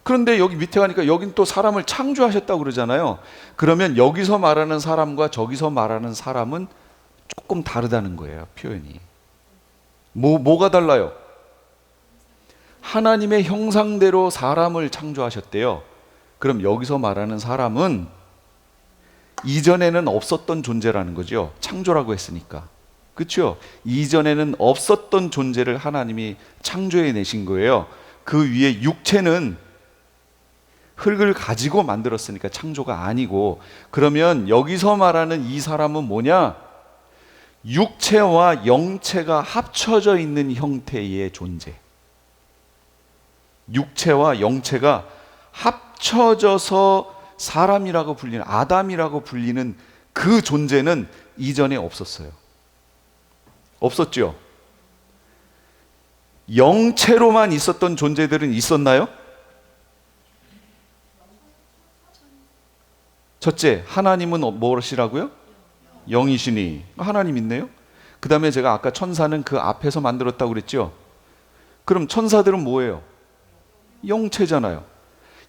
그런데 여기 밑에 가니까 여긴 또 사람을 창조하셨다고 그러잖아요. 그러면 여기서 말하는 사람과 저기서 말하는 사람은 조금 다르다는 거예요, 표현이. 뭐가 달라요? 하나님의 형상대로 사람을 창조하셨대요. 그럼 여기서 말하는 사람은 이전에는 없었던 존재라는 거죠. 창조라고 했으니까. 그렇죠? 이전에는 없었던 존재를 하나님이 창조해 내신 거예요. 그 위에 육체는 흙을 가지고 만들었으니까 창조가 아니고. 그러면 여기서 말하는 이 사람은 뭐냐? 육체와 영체가 합쳐져 있는 형태의 존재. 육체와 영체가 합쳐져서 사람이라고 불리는, 아담이라고 불리는 그 존재는 이전에 없었어요. 없었죠? 영체로만 있었던 존재들은 있었나요? 첫째, 하나님은 무엇이라고요? 영이시니. 하나님 있네요. 그 다음에 제가 아까 천사는 그 앞에서 만들었다고 그랬죠? 그럼 천사들은 뭐예요? 영체잖아요.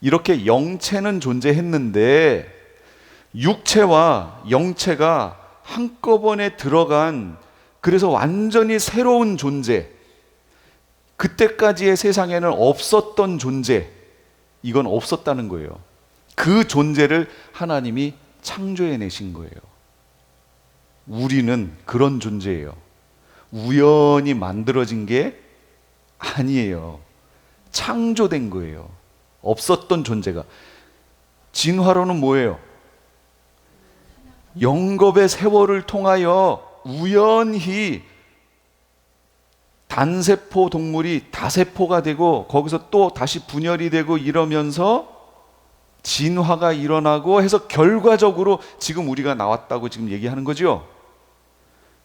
이렇게 영체는 존재했는데 육체와 영체가 한꺼번에 들어간, 그래서 완전히 새로운 존재, 그때까지의 세상에는 없었던 존재, 이건 없었다는 거예요. 그 존재를 하나님이 창조해 내신 거예요. 우리는 그런 존재예요. 우연히 만들어진 게 아니에요. 창조된 거예요. 없었던 존재가. 진화론은 뭐예요? 영겁의 세월을 통하여 우연히 단세포 동물이 다세포가 되고 거기서 또 다시 분열이 되고 이러면서 진화가 일어나고 해서 결과적으로 지금 우리가 나왔다고 지금 얘기하는 거죠.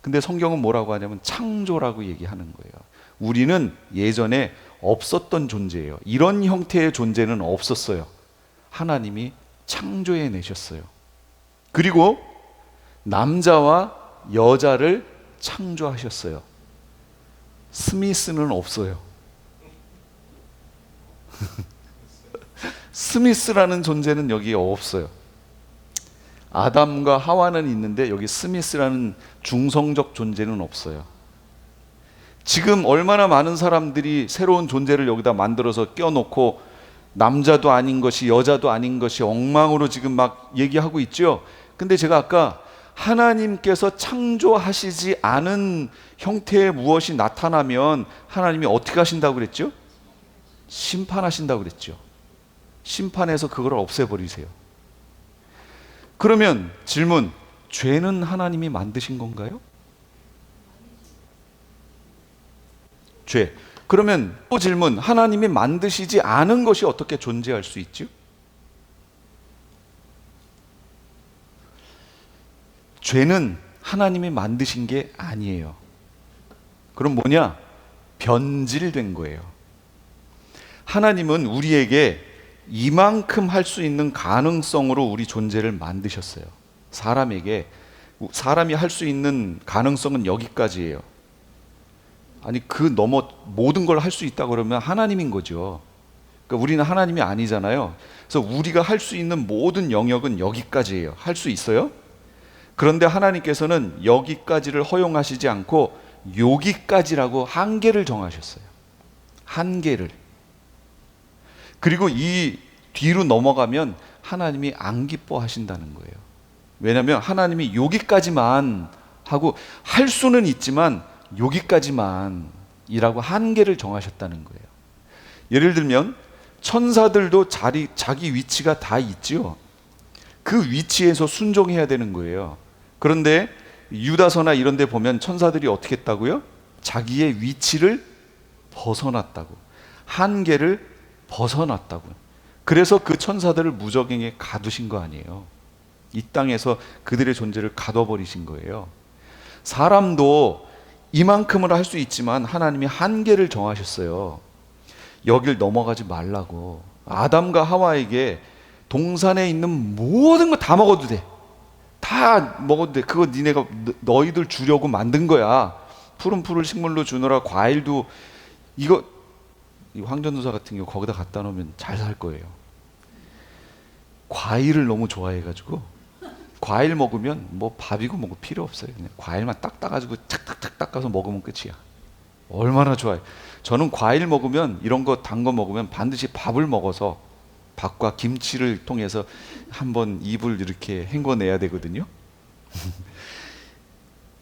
근데 성경은 뭐라고 하냐면 창조라고 얘기하는 거예요. 우리는 예전에 없었던 존재예요. 이런 형태의 존재는 없었어요. 하나님이 창조해 내셨어요. 그리고 남자와 여자를 창조하셨어요. 스미스는 없어요. 스미스라는 존재는 여기에 없어요. 아담과 하와는 있는데 여기 스미스라는 중성적 존재는 없어요. 지금 얼마나 많은 사람들이 새로운 존재를 여기다 만들어서 껴놓고 남자도 아닌 것이 여자도 아닌 것이 엉망으로 지금 막 얘기하고 있죠. 근데 제가 아까 하나님께서 창조하시지 않은 형태의 무엇이 나타나면 하나님이 어떻게 하신다고 그랬죠? 심판하신다고 그랬죠. 심판해서 그걸 없애버리세요. 그러면 질문, 죄는 하나님이 만드신 건가요? 죄. 그러면 또 질문, 하나님이 만드시지 않은 것이 어떻게 존재할 수 있죠? 죄는 하나님이 만드신 게 아니에요. 그럼 뭐냐? 변질된 거예요. 하나님은 우리에게 이만큼 할 수 있는 가능성으로 우리 존재를 만드셨어요. 사람이 할 수 있는 가능성은 여기까지예요. 아니 그 넘어 모든 걸 할 수 있다 그러면 하나님인 거죠. 그러니까 우리는 하나님이 아니잖아요. 그래서 우리가 할 수 있는 모든 영역은 여기까지예요. 할 수 있어요? 그런데 하나님께서는 여기까지를 허용하시지 않고 여기까지라고 한계를 정하셨어요. 한계를. 그리고 이 뒤로 넘어가면 하나님이 안 기뻐하신다는 거예요. 왜냐하면 하나님이 여기까지만 하고 할 수는 있지만 여기까지만이라고 한계를 정하셨다는 거예요. 예를 들면 천사들도 자기 위치가 다 있지요. 그 위치에서 순종해야 되는 거예요. 그런데 유다서나 이런 데 보면 천사들이 어떻게 했다고요? 자기의 위치를 벗어났다고. 한계를 벗어났다고. 그래서 그 천사들을 무적행에 가두신 거 아니에요. 이 땅에서 그들의 존재를 가둬버리신 거예요. 사람도 이만큼을 할 수 있지만 하나님이 한계를 정하셨어요. 여길 넘어가지 말라고. 아담과 하와에게 동산에 있는 모든 거 다 먹어도 돼. 다 먹어도 돼. 그거 너희들 주려고 만든 거야. 푸른 풀을 식물로 주느라 과일도 이 황전도사 같은 경우 거기다 갖다 놓으면 잘 살 거예요. 과일을 너무 좋아해가지고 과일 먹으면 뭐 밥이고 뭐고 필요 없어요. 그냥 과일만 딱 따가지고 착착착 닦아서 먹으면 끝이야. 얼마나 좋아요. 저는 과일 먹으면 이런 거 단 거 먹으면 반드시 밥을 먹어서 밥과 김치를 통해서 한번 입을 이렇게 헹궈내야 되거든요.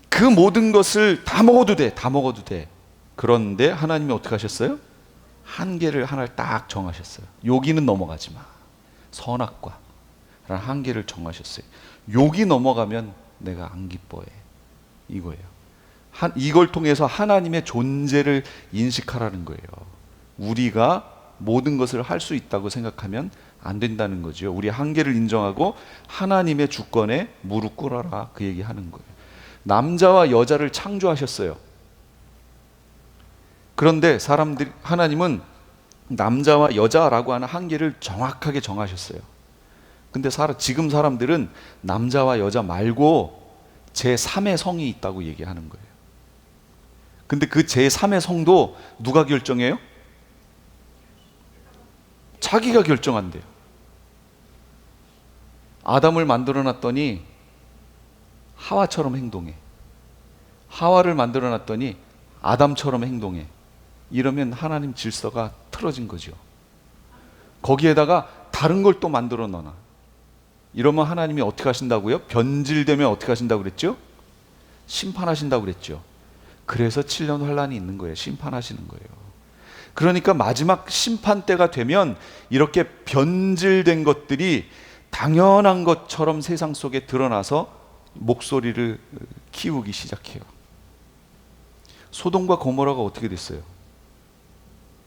그 모든 것을 다 먹어도 돼. 다 먹어도 돼. 그런데 하나님이 어떻게 하셨어요? 한계를 하나를 딱 정하셨어요. 여기는 넘어가지 마. 선악과 라는 한계를 정하셨어요. 여기 넘어가면 내가 안 기뻐해. 이거예요. 이걸 통해서 하나님의 존재를 인식하라는 거예요. 우리가 모든 것을 할 수 있다고 생각하면 안 된다는 거죠. 우리 한계를 인정하고 하나님의 주권에 무릎 꿇어라, 그 얘기하는 거예요. 남자와 여자를 창조하셨어요. 그런데 하나님은 남자와 여자라고 하는 한계를 정확하게 정하셨어요. 근데 지금 사람들은 남자와 여자 말고 제3의 성이 있다고 얘기하는 거예요. 근데 그 제3의 성도 누가 결정해요? 자기가 결정한대요. 아담을 만들어 놨더니 하와처럼 행동해. 하와를 만들어 놨더니 아담처럼 행동해. 이러면 하나님 질서가 틀어진 거죠. 거기에다가 다른 걸 또 만들어 놔. 이러면 하나님이 어떻게 하신다고요? 변질되면 어떻게 하신다고 그랬죠? 심판하신다고 그랬죠. 그래서 7년 환란이 있는 거예요. 심판하시는 거예요. 그러니까 마지막 심판 때가 되면 이렇게 변질된 것들이 당연한 것처럼 세상 속에 드러나서 목소리를 키우기 시작해요. 소돔과 고모라가 어떻게 됐어요?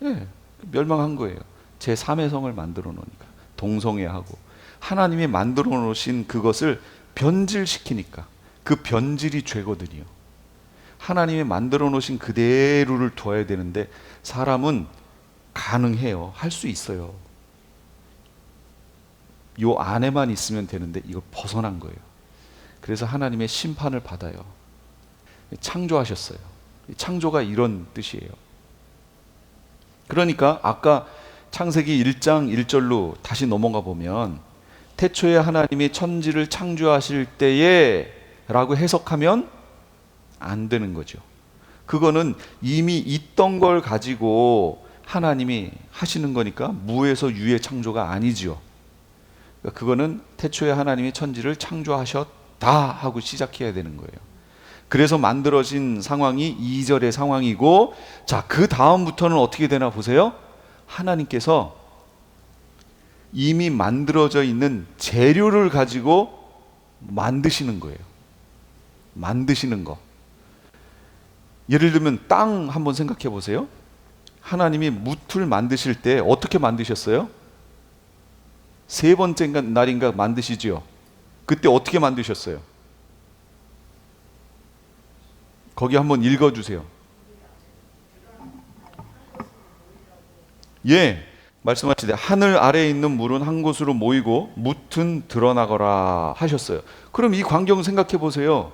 예, 멸망한 거예요. 제3의 성을 만들어 놓으니까, 동성애하고 하나님이 만들어 놓으신 그것을 변질시키니까. 그 변질이 죄거든요. 하나님이 만들어 놓으신 그대로를 둬야 되는데 사람은 가능해요. 할 수 있어요. 요 안에만 있으면 되는데 이걸 벗어난 거예요. 그래서 하나님의 심판을 받아요. 창조하셨어요. 창조가 이런 뜻이에요. 그러니까 아까 창세기 1장 1절로 다시 넘어가 보면 태초에 하나님이 천지를 창조하실 때에 라고 해석하면 안 되는 거죠. 그거는 이미 있던 걸 가지고 하나님이 하시는 거니까 무에서 유의 창조가 아니지요. 그거는 태초에 하나님이 천지를 창조하셨다 하고 시작해야 되는 거예요. 그래서 만들어진 상황이 2절의 상황이고, 자, 그 다음부터는 어떻게 되나 보세요. 하나님께서 이미 만들어져 있는 재료를 가지고 만드시는 거예요. 만드시는 거. 예를 들면 땅 한번 생각해 보세요. 하나님이 무틀 만드실 때 어떻게 만드셨어요? 세 번째 날인가 만드시지요. 그때 어떻게 만드셨어요? 거기 한번 읽어주세요. 예, 말씀하시되 하늘 아래에 있는 물은 한 곳으로 모이고 뭇은 드러나거라 하셨어요. 그럼 이 광경 생각해 보세요.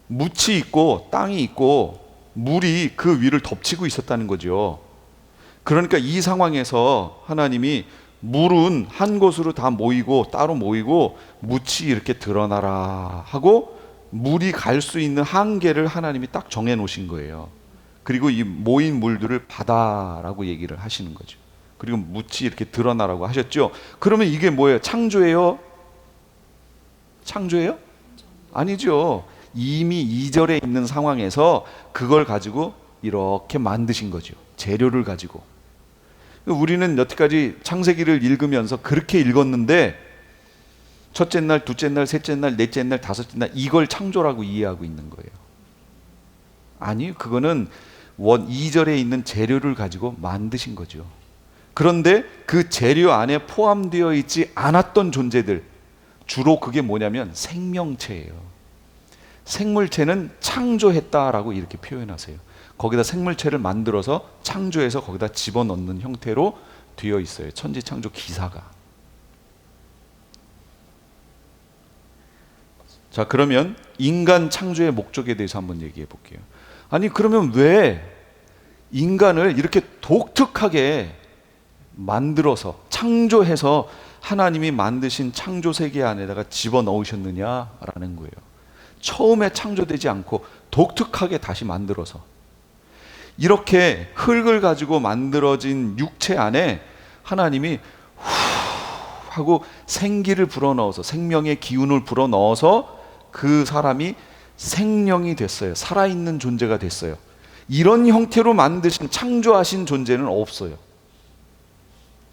묻이 있고 땅이 있고 물이 그 위를 덮치고 있었다는 거죠. 그러니까 이 상황에서 하나님이 물은 한 곳으로 다 모이고 따로 모이고 묻이 이렇게 드러나라 하고 물이 갈 수 있는 한계를 하나님이 딱 정해 놓으신 거예요. 그리고 이 모인 물들을 바다라고 얘기를 하시는 거죠. 그리고 묻이 이렇게 드러나라고 하셨죠. 그러면 이게 뭐예요? 창조예요? 창조예요? 아니죠. 이미 2절에 있는 상황에서 그걸 가지고 이렇게 만드신 거죠. 재료를 가지고. 우리는 여태까지 창세기를 읽으면서 그렇게 읽었는데 첫째 날, 둘째 날, 셋째 날, 넷째 날, 다섯째 날 이걸 창조라고 이해하고 있는 거예요. 아니, 그거는 2절에 있는 재료를 가지고 만드신 거죠. 그런데 그 재료 안에 포함되어 있지 않았던 존재들, 주로 그게 뭐냐면 생명체예요. 생물체는 창조했다라고 이렇게 표현하세요. 거기다 생물체를 만들어서 창조해서 거기다 집어넣는 형태로 되어 있어요. 천지창조 기사가. 자, 그러면 인간 창조의 목적에 대해서 한번 얘기해 볼게요. 아니, 그러면 왜 인간을 이렇게 독특하게 만들어서 창조해서 하나님이 만드신 창조 세계 안에다가 집어넣으셨느냐라는 거예요. 처음에 창조되지 않고 독특하게 다시 만들어서 이렇게 흙을 가지고 만들어진 육체 안에 하나님이 후 하고 생기를 불어넣어서 생명의 기운을 불어넣어서 그 사람이 생명이 됐어요. 살아있는 존재가 됐어요. 이런 형태로 만드신 창조하신 존재는 없어요.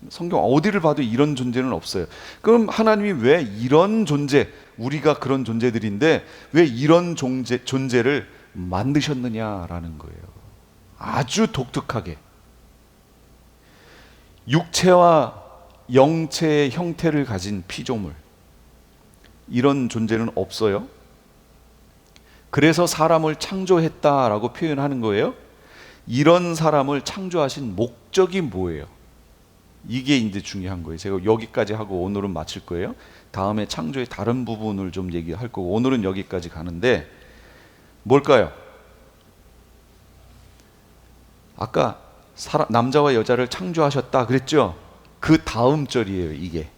성경 어디를 봐도 이런 존재는 없어요. 그럼 하나님이 왜 이런 존재, 우리가 그런 존재들인데 왜 이런 존재를 만드셨느냐라는 거예요. 아주 독특하게 육체와 영체의 형태를 가진 피조물, 이런 존재는 없어요. 그래서 사람을 창조했다라고 표현하는 거예요. 이런 사람을 창조하신 목적이 뭐예요? 이게 이제 중요한 거예요. 제가 여기까지 하고 오늘은 마칠 거예요. 다음에 창조의 다른 부분을 좀 얘기할 거고, 오늘은 여기까지 가는데 뭘까요? 아까 남자와 여자를 창조하셨다 그랬죠? 그 다음 절이에요. 이게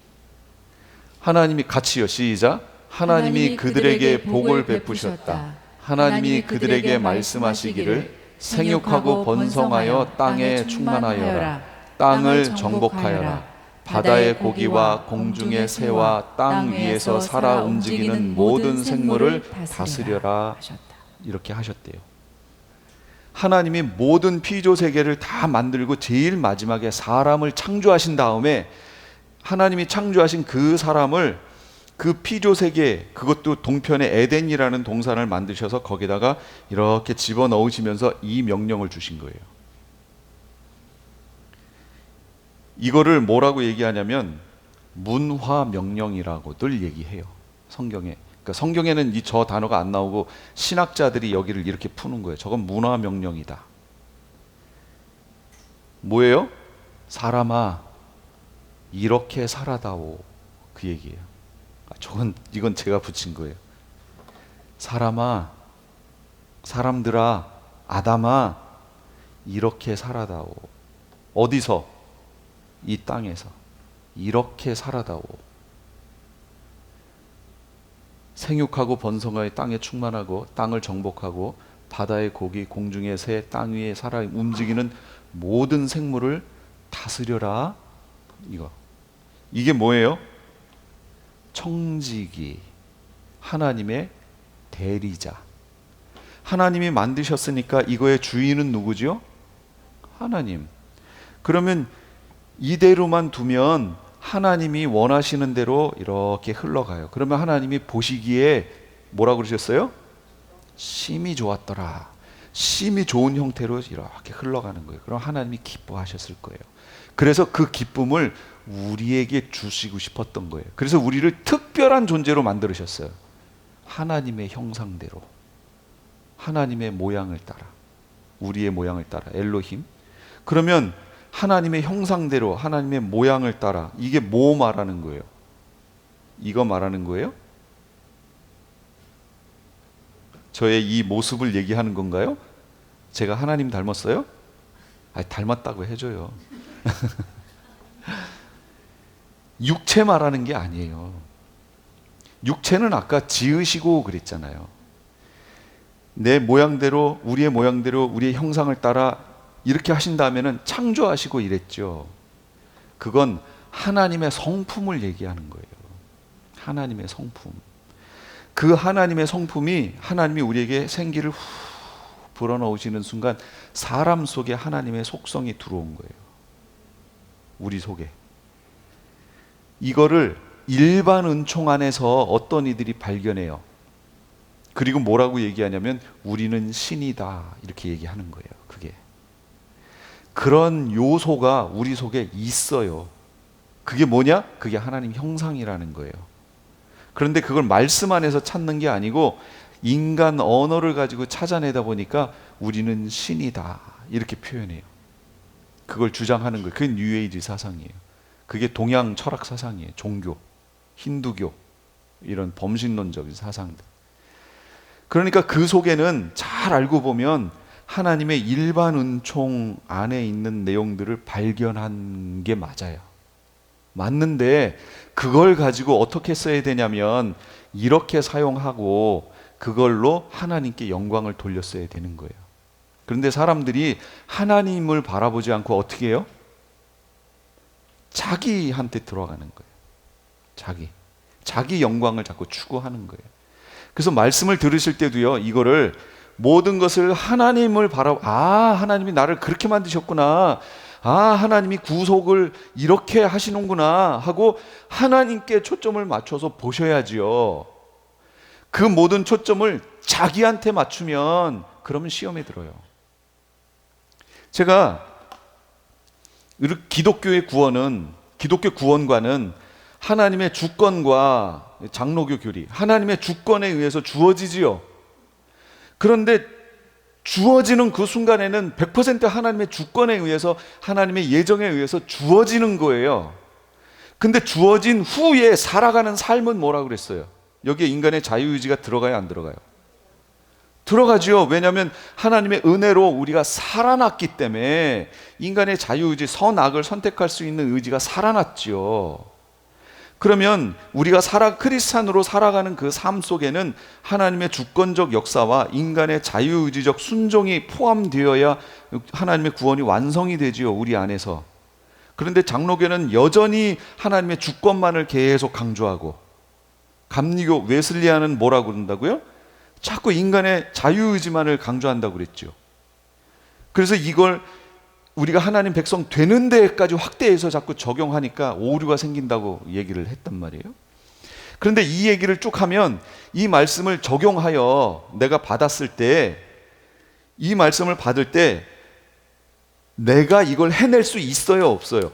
하나님이 같이요, 시작. 하나님이 그들에게 복을 베푸셨다. 하나님이 그들에게 말씀하시기를 생육하고 번성하여 땅에 충만하여라. 땅을 정복하여라. 바다의 고기와 공중의 새와 땅 위에서 살아 움직이는 모든 생물을 다스려라. 이렇게 하셨대요. 하나님이 모든 피조 세계를 다 만들고 제일 마지막에 사람을 창조하신 다음에 하나님이 창조하신 그 사람을 그 피조 세계, 그것도 동편의 에덴이라는 동산을 만드셔서 거기다가 이렇게 집어넣으시면서 이 명령을 주신 거예요. 이거를 뭐라고 얘기하냐면 문화 명령이라고들 얘기해요. 성경에. 그러니까 성경에는 이 저 단어가 안 나오고 신학자들이 여기를 이렇게 푸는 거예요. 저건 문화 명령이다. 뭐예요? 사람아, 이렇게 살아다오. 그 얘기예요. 이건 제가 붙인 거예요. 사람아, 사람들아, 아담아, 이렇게 살아다오. 어디서? 이 땅에서. 이렇게 살아다오. 생육하고 번성하여 땅에 충만하고 땅을 정복하고 바다의 고기, 공중의 새, 땅 위에 살아 움직이는 모든 생물을 다스려라. 이게 뭐예요? 청지기, 하나님의 대리자. 하나님이 만드셨으니까 이거의 주인은 누구죠? 하나님. 그러면 이대로만 두면 하나님이 원하시는 대로 이렇게 흘러가요. 그러면 하나님이 보시기에 뭐라고 그러셨어요? 심히 좋았더라. 심히 좋은 형태로 이렇게 흘러가는 거예요. 그럼 하나님이 기뻐하셨을 거예요. 그래서 그 기쁨을 우리에게 주시고 싶었던 거예요. 그래서 우리를 특별한 존재로 만들으셨어요. 하나님의 형상대로, 하나님의 모양을 따라, 우리의 모양을 따라, 엘로힘. 그러면 하나님의 형상대로, 하나님의 모양을 따라, 이게 뭐 말하는 거예요? 이거 말하는 거예요? 저의 이 모습을 얘기하는 건가요? 제가 하나님 닮았어요? 닮았다고 해줘요. 육체 말하는 게 아니에요. 육체는 아까 지으시고 그랬잖아요. 내 모양대로, 우리의 모양대로, 우리의 형상을 따라 이렇게 하신 다음에는 창조하시고 이랬죠. 그건 하나님의 성품을 얘기하는 거예요. 하나님의 성품. 그 하나님의 성품이, 하나님이 우리에게 생기를 후 불어넣으시는 순간 사람 속에 하나님의 속성이 들어온 거예요. 우리 속에. 이거를 일반 은총 안에서 어떤 이들이 발견해요. 그리고 뭐라고 얘기하냐면 우리는 신이다, 이렇게 얘기하는 거예요. 그게 그런 요소가 우리 속에 있어요. 그게 뭐냐? 그게 하나님 형상이라는 거예요. 그런데 그걸 말씀 안에서 찾는 게 아니고 인간 언어를 가지고 찾아내다 보니까 우리는 신이다, 이렇게 표현해요. 그걸 주장하는 거예요. 그게 뉴에이지 사상이에요. 그게 동양 철학 사상이에요. 종교, 힌두교, 이런 범신론적인 사상들. 그러니까 그 속에는 잘 알고 보면 하나님의 일반 은총 안에 있는 내용들을 발견한 게 맞아요. 맞는데 그걸 가지고 어떻게 써야 되냐면 이렇게 사용하고 그걸로 하나님께 영광을 돌렸어야 되는 거예요. 그런데 사람들이 하나님을 바라보지 않고 어떻게 해요? 자기한테 들어가는 거예요. 자기 영광을 자꾸 추구하는 거예요. 그래서 말씀을 들으실 때도요, 이거를 모든 것을 하나님을 하나님이 나를 그렇게 만드셨구나, 하나님이 구속을 이렇게 하시는구나 하고 하나님께 초점을 맞춰서 보셔야지요. 그 모든 초점을 자기한테 맞추면 그러면 시험에 들어요. 제가 기독교 구원과는 하나님의 주권과 장로교 교리, 하나님의 주권에 의해서 주어지지요. 그런데 주어지는 그 순간에는 100% 하나님의 주권에 의해서, 하나님의 예정에 의해서 주어지는 거예요. 근데 주어진 후에 살아가는 삶은 뭐라고 그랬어요? 여기에 인간의 자유의지가 들어가요, 안 들어가요? 들어가죠. 왜냐하면 하나님의 은혜로 우리가 살아났기 때문에 인간의 자유의지, 선악을 선택할 수 있는 의지가 살아났죠. 그러면 우리가 크리스찬으로 살아가는 그 삶 속에는 하나님의 주권적 역사와 인간의 자유의지적 순종이 포함되어야 하나님의 구원이 완성이 되지요, 우리 안에서. 그런데 장로교는 여전히 하나님의 주권만을 계속 강조하고, 감리교 웨슬리안은 뭐라고 그런다고요? 자꾸 인간의 자유의지만을 강조한다고 그랬죠. 그래서 이걸 우리가 하나님 백성 되는 데까지 확대해서 자꾸 적용하니까 오류가 생긴다고 얘기를 했단 말이에요. 그런데 이 얘기를 쭉 하면 이 말씀을 적용하여 내가 받았을 때, 이 말씀을 받을 때 내가 이걸 해낼 수 있어요, 없어요?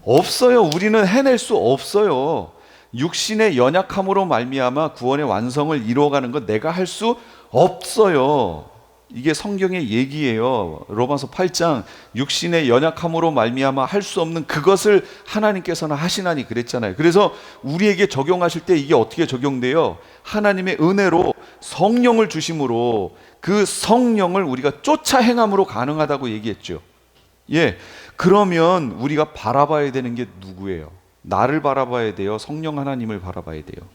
없어요. 우리는 해낼 수 없어요. 육신의 연약함으로 말미암아 구원의 완성을 이루어가는 건 내가 할 수 없어요. 이게 성경의 얘기예요. 로마서 8장 육신의 연약함으로 말미암아 할 수 없는 그것을 하나님께서는 하시나니 그랬잖아요. 그래서 우리에게 적용하실 때 이게 어떻게 적용돼요? 하나님의 은혜로 성령을 주심으로 그 성령을 우리가 쫓아 행함으로 가능하다고 얘기했죠. 예, 그러면 우리가 바라봐야 되는 게 누구예요? 나를 바라봐야 돼요? 성령 하나님을 바라봐야 돼요?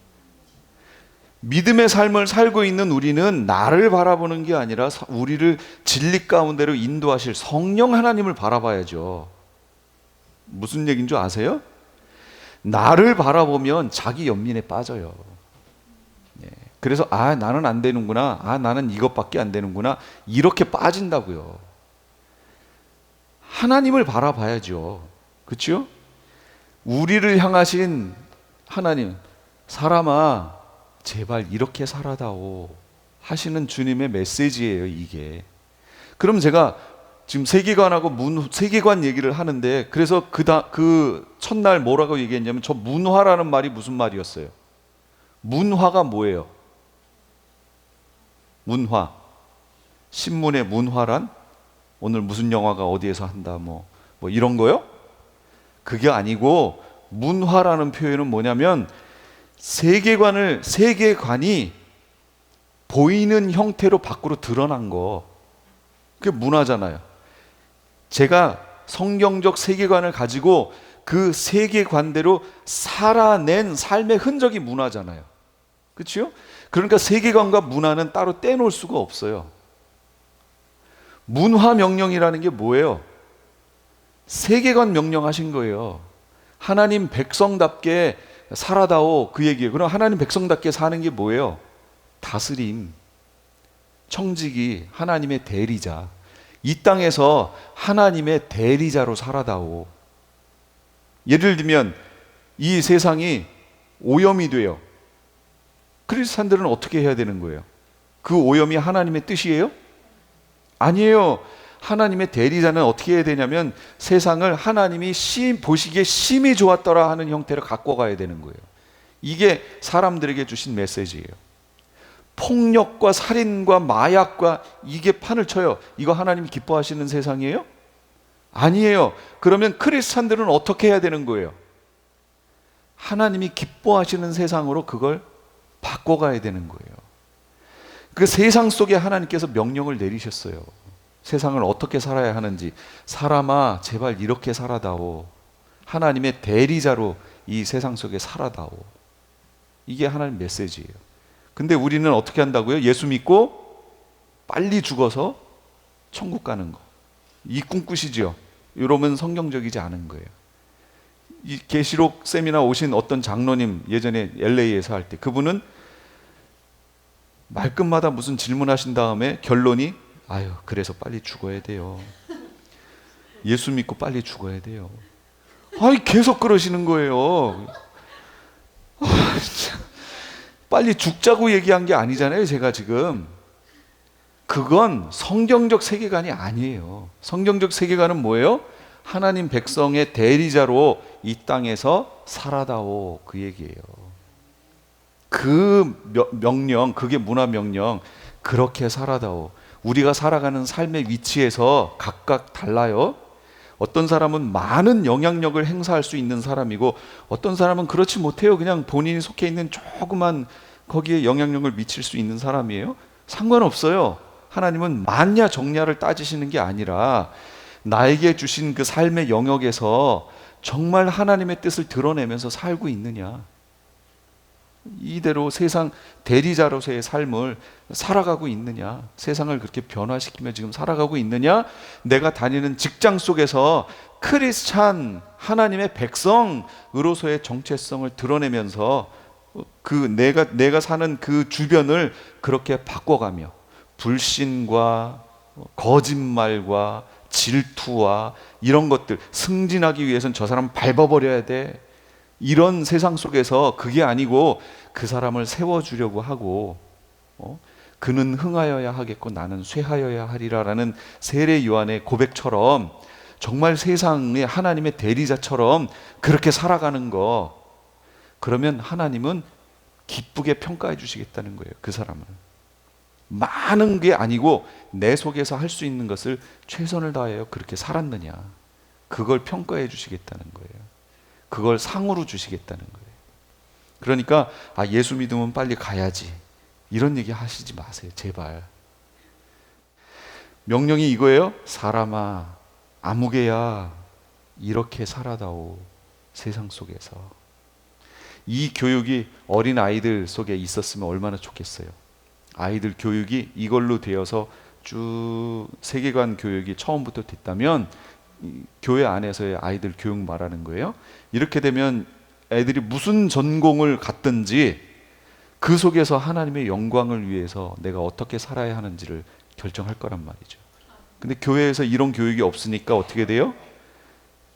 믿음의 삶을 살고 있는 우리는 나를 바라보는 게 아니라 우리를 진리 가운데로 인도하실 성령 하나님을 바라봐야죠. 무슨 얘기인 줄 아세요? 나를 바라보면 자기 연민에 빠져요. 그래서 나는 안 되는구나, 나는 이것밖에 안 되는구나, 이렇게 빠진다고요. 하나님을 바라봐야죠. 그렇죠? 우리를 향하신 하나님, 사람아 제발 이렇게 살아다오 하시는 주님의 메시지예요, 이게. 그럼 제가 지금 세계관하고 세계관 얘기를 하는데, 그래서 그 첫날 뭐라고 얘기했냐면, 저 문화라는 말이 무슨 말이었어요? 문화가 뭐예요? 문화. 신문의 문화란? 오늘 무슨 영화가 어디에서 한다, 뭐 이런 거요? 그게 아니고, 문화라는 표현은 뭐냐면 세계관이 보이는 형태로 밖으로 드러난 거, 그게 문화잖아요. 제가 성경적 세계관을 가지고 그 세계관대로 살아낸 삶의 흔적이 문화잖아요. 그렇죠? 그러니까 세계관과 문화는 따로 떼놓을 수가 없어요. 문화 명령이라는 게 뭐예요? 세계관 명령하신 거예요. 하나님 백성답게 살아다오, 그 얘기예요. 그럼 하나님 백성답게 사는 게 뭐예요? 다스림, 청지기, 하나님의 대리자. 이 땅에서 하나님의 대리자로 살아다오. 예를 들면 이 세상이 오염이 돼요. 크리스찬들은 어떻게 해야 되는 거예요? 그 오염이 하나님의 뜻이에요? 아니에요. 하나님의 대리자는 어떻게 해야 되냐면 세상을 하나님이 보시기에 심히 좋았더라 하는 형태로 갖고 가야 되는 거예요. 이게 사람들에게 주신 메시지예요. 폭력과 살인과 마약과 이게 판을 쳐요. 이거 하나님이 기뻐하시는 세상이에요? 아니에요. 그러면 크리스찬들은 어떻게 해야 되는 거예요? 하나님이 기뻐하시는 세상으로 그걸 바꿔가야 되는 거예요. 그 세상 속에 하나님께서 명령을 내리셨어요. 세상을 어떻게 살아야 하는지. 사람아 제발 이렇게 살아다오. 하나님의 대리자로 이 세상 속에 살아다오. 이게 하나님 메시지예요. 근데 우리는 어떻게 한다고요? 예수 믿고 빨리 죽어서 천국 가는 거, 이 꿈꾸시죠? 이러면 성경적이지 않은 거예요. 이 계시록 세미나 오신 어떤 장로님, 예전에 LA에서 할 때, 그분은 말끝마다 무슨 질문하신 다음에 결론이 그래서 빨리 죽어야 돼요. 예수 믿고 빨리 죽어야 돼요. 계속 그러시는 거예요. 빨리 죽자고 얘기한 게 아니잖아요, 제가 지금. 그건 성경적 세계관이 아니에요. 성경적 세계관은 뭐예요? 하나님 백성의 대리자로 이 땅에서 살아다오, 그 얘기예요. 그 명령, 그게 문화 명령. 그렇게 살아다오. 우리가 살아가는 삶의 위치에서 각각 달라요. 어떤 사람은 많은 영향력을 행사할 수 있는 사람이고, 어떤 사람은 그렇지 못해요. 그냥 본인이 속해 있는 조그만 거기에 영향력을 미칠 수 있는 사람이에요. 상관없어요. 하나님은 많냐 적냐를 따지시는 게 아니라 나에게 주신 그 삶의 영역에서 정말 하나님의 뜻을 드러내면서 살고 있느냐, 이대로 세상 대리자로서의 삶을 살아가고 있느냐, 세상을 그렇게 변화시키며 지금 살아가고 있느냐, 내가 다니는 직장 속에서 크리스찬 하나님의 백성으로서의 정체성을 드러내면서 그 내가 사는 그 주변을 그렇게 바꿔가며 불신과 거짓말과 질투와 이런 것들, 승진하기 위해서는 저 사람 밟아버려야 돼, 이런 세상 속에서 그게 아니고 그 사람을 세워주려고 하고, 그는 흥하여야 하겠고 나는 쇠하여야 하리라라는 세례 요한의 고백처럼 정말 세상의 하나님의 대리자처럼 그렇게 살아가는 거, 그러면 하나님은 기쁘게 평가해 주시겠다는 거예요. 그 사람을 많은 게 아니고 내 속에서 할 수 있는 것을 최선을 다하여 그렇게 살았느냐, 그걸 평가해 주시겠다는 거예요. 그걸 상으로 주시겠다는 거예요. 그러니까 예수 믿으면 빨리 가야지, 이런 얘기 하시지 마세요, 제발. 명령이 이거예요. 사람아, 아무개야, 이렇게 살아다오, 세상 속에서. 이 교육이 어린 아이들 속에 있었으면 얼마나 좋겠어요. 아이들 교육이 이걸로 되어서 쭉 세계관 교육이 처음부터 됐다면, 교회 안에서의 아이들 교육 말하는 거예요. 이렇게 되면 애들이 무슨 전공을 갖든지 그 속에서 하나님의 영광을 위해서 내가 어떻게 살아야 하는지를 결정할 거란 말이죠. 근데 교회에서 이런 교육이 없으니까 어떻게 돼요?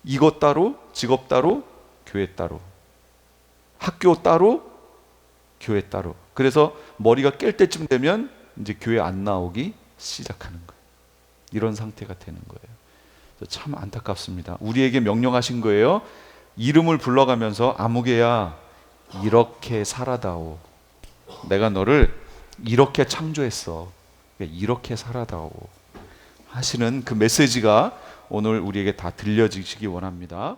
이것 따로, 직업 따로, 교회 따로, 학교 따로, 교회 따로. 그래서 머리가 깰 때쯤 되면 이제 교회 안 나오기 시작하는 거예요. 이런 상태가 되는 거예요. 참 안타깝습니다. 우리에게 명령하신 거예요. 이름을 불러가면서 아무개야, 이렇게 살아다오. 내가 너를 이렇게 창조했어. 이렇게 살아다오 하시는 그 메시지가 오늘 우리에게 다 들려지시기 원합니다.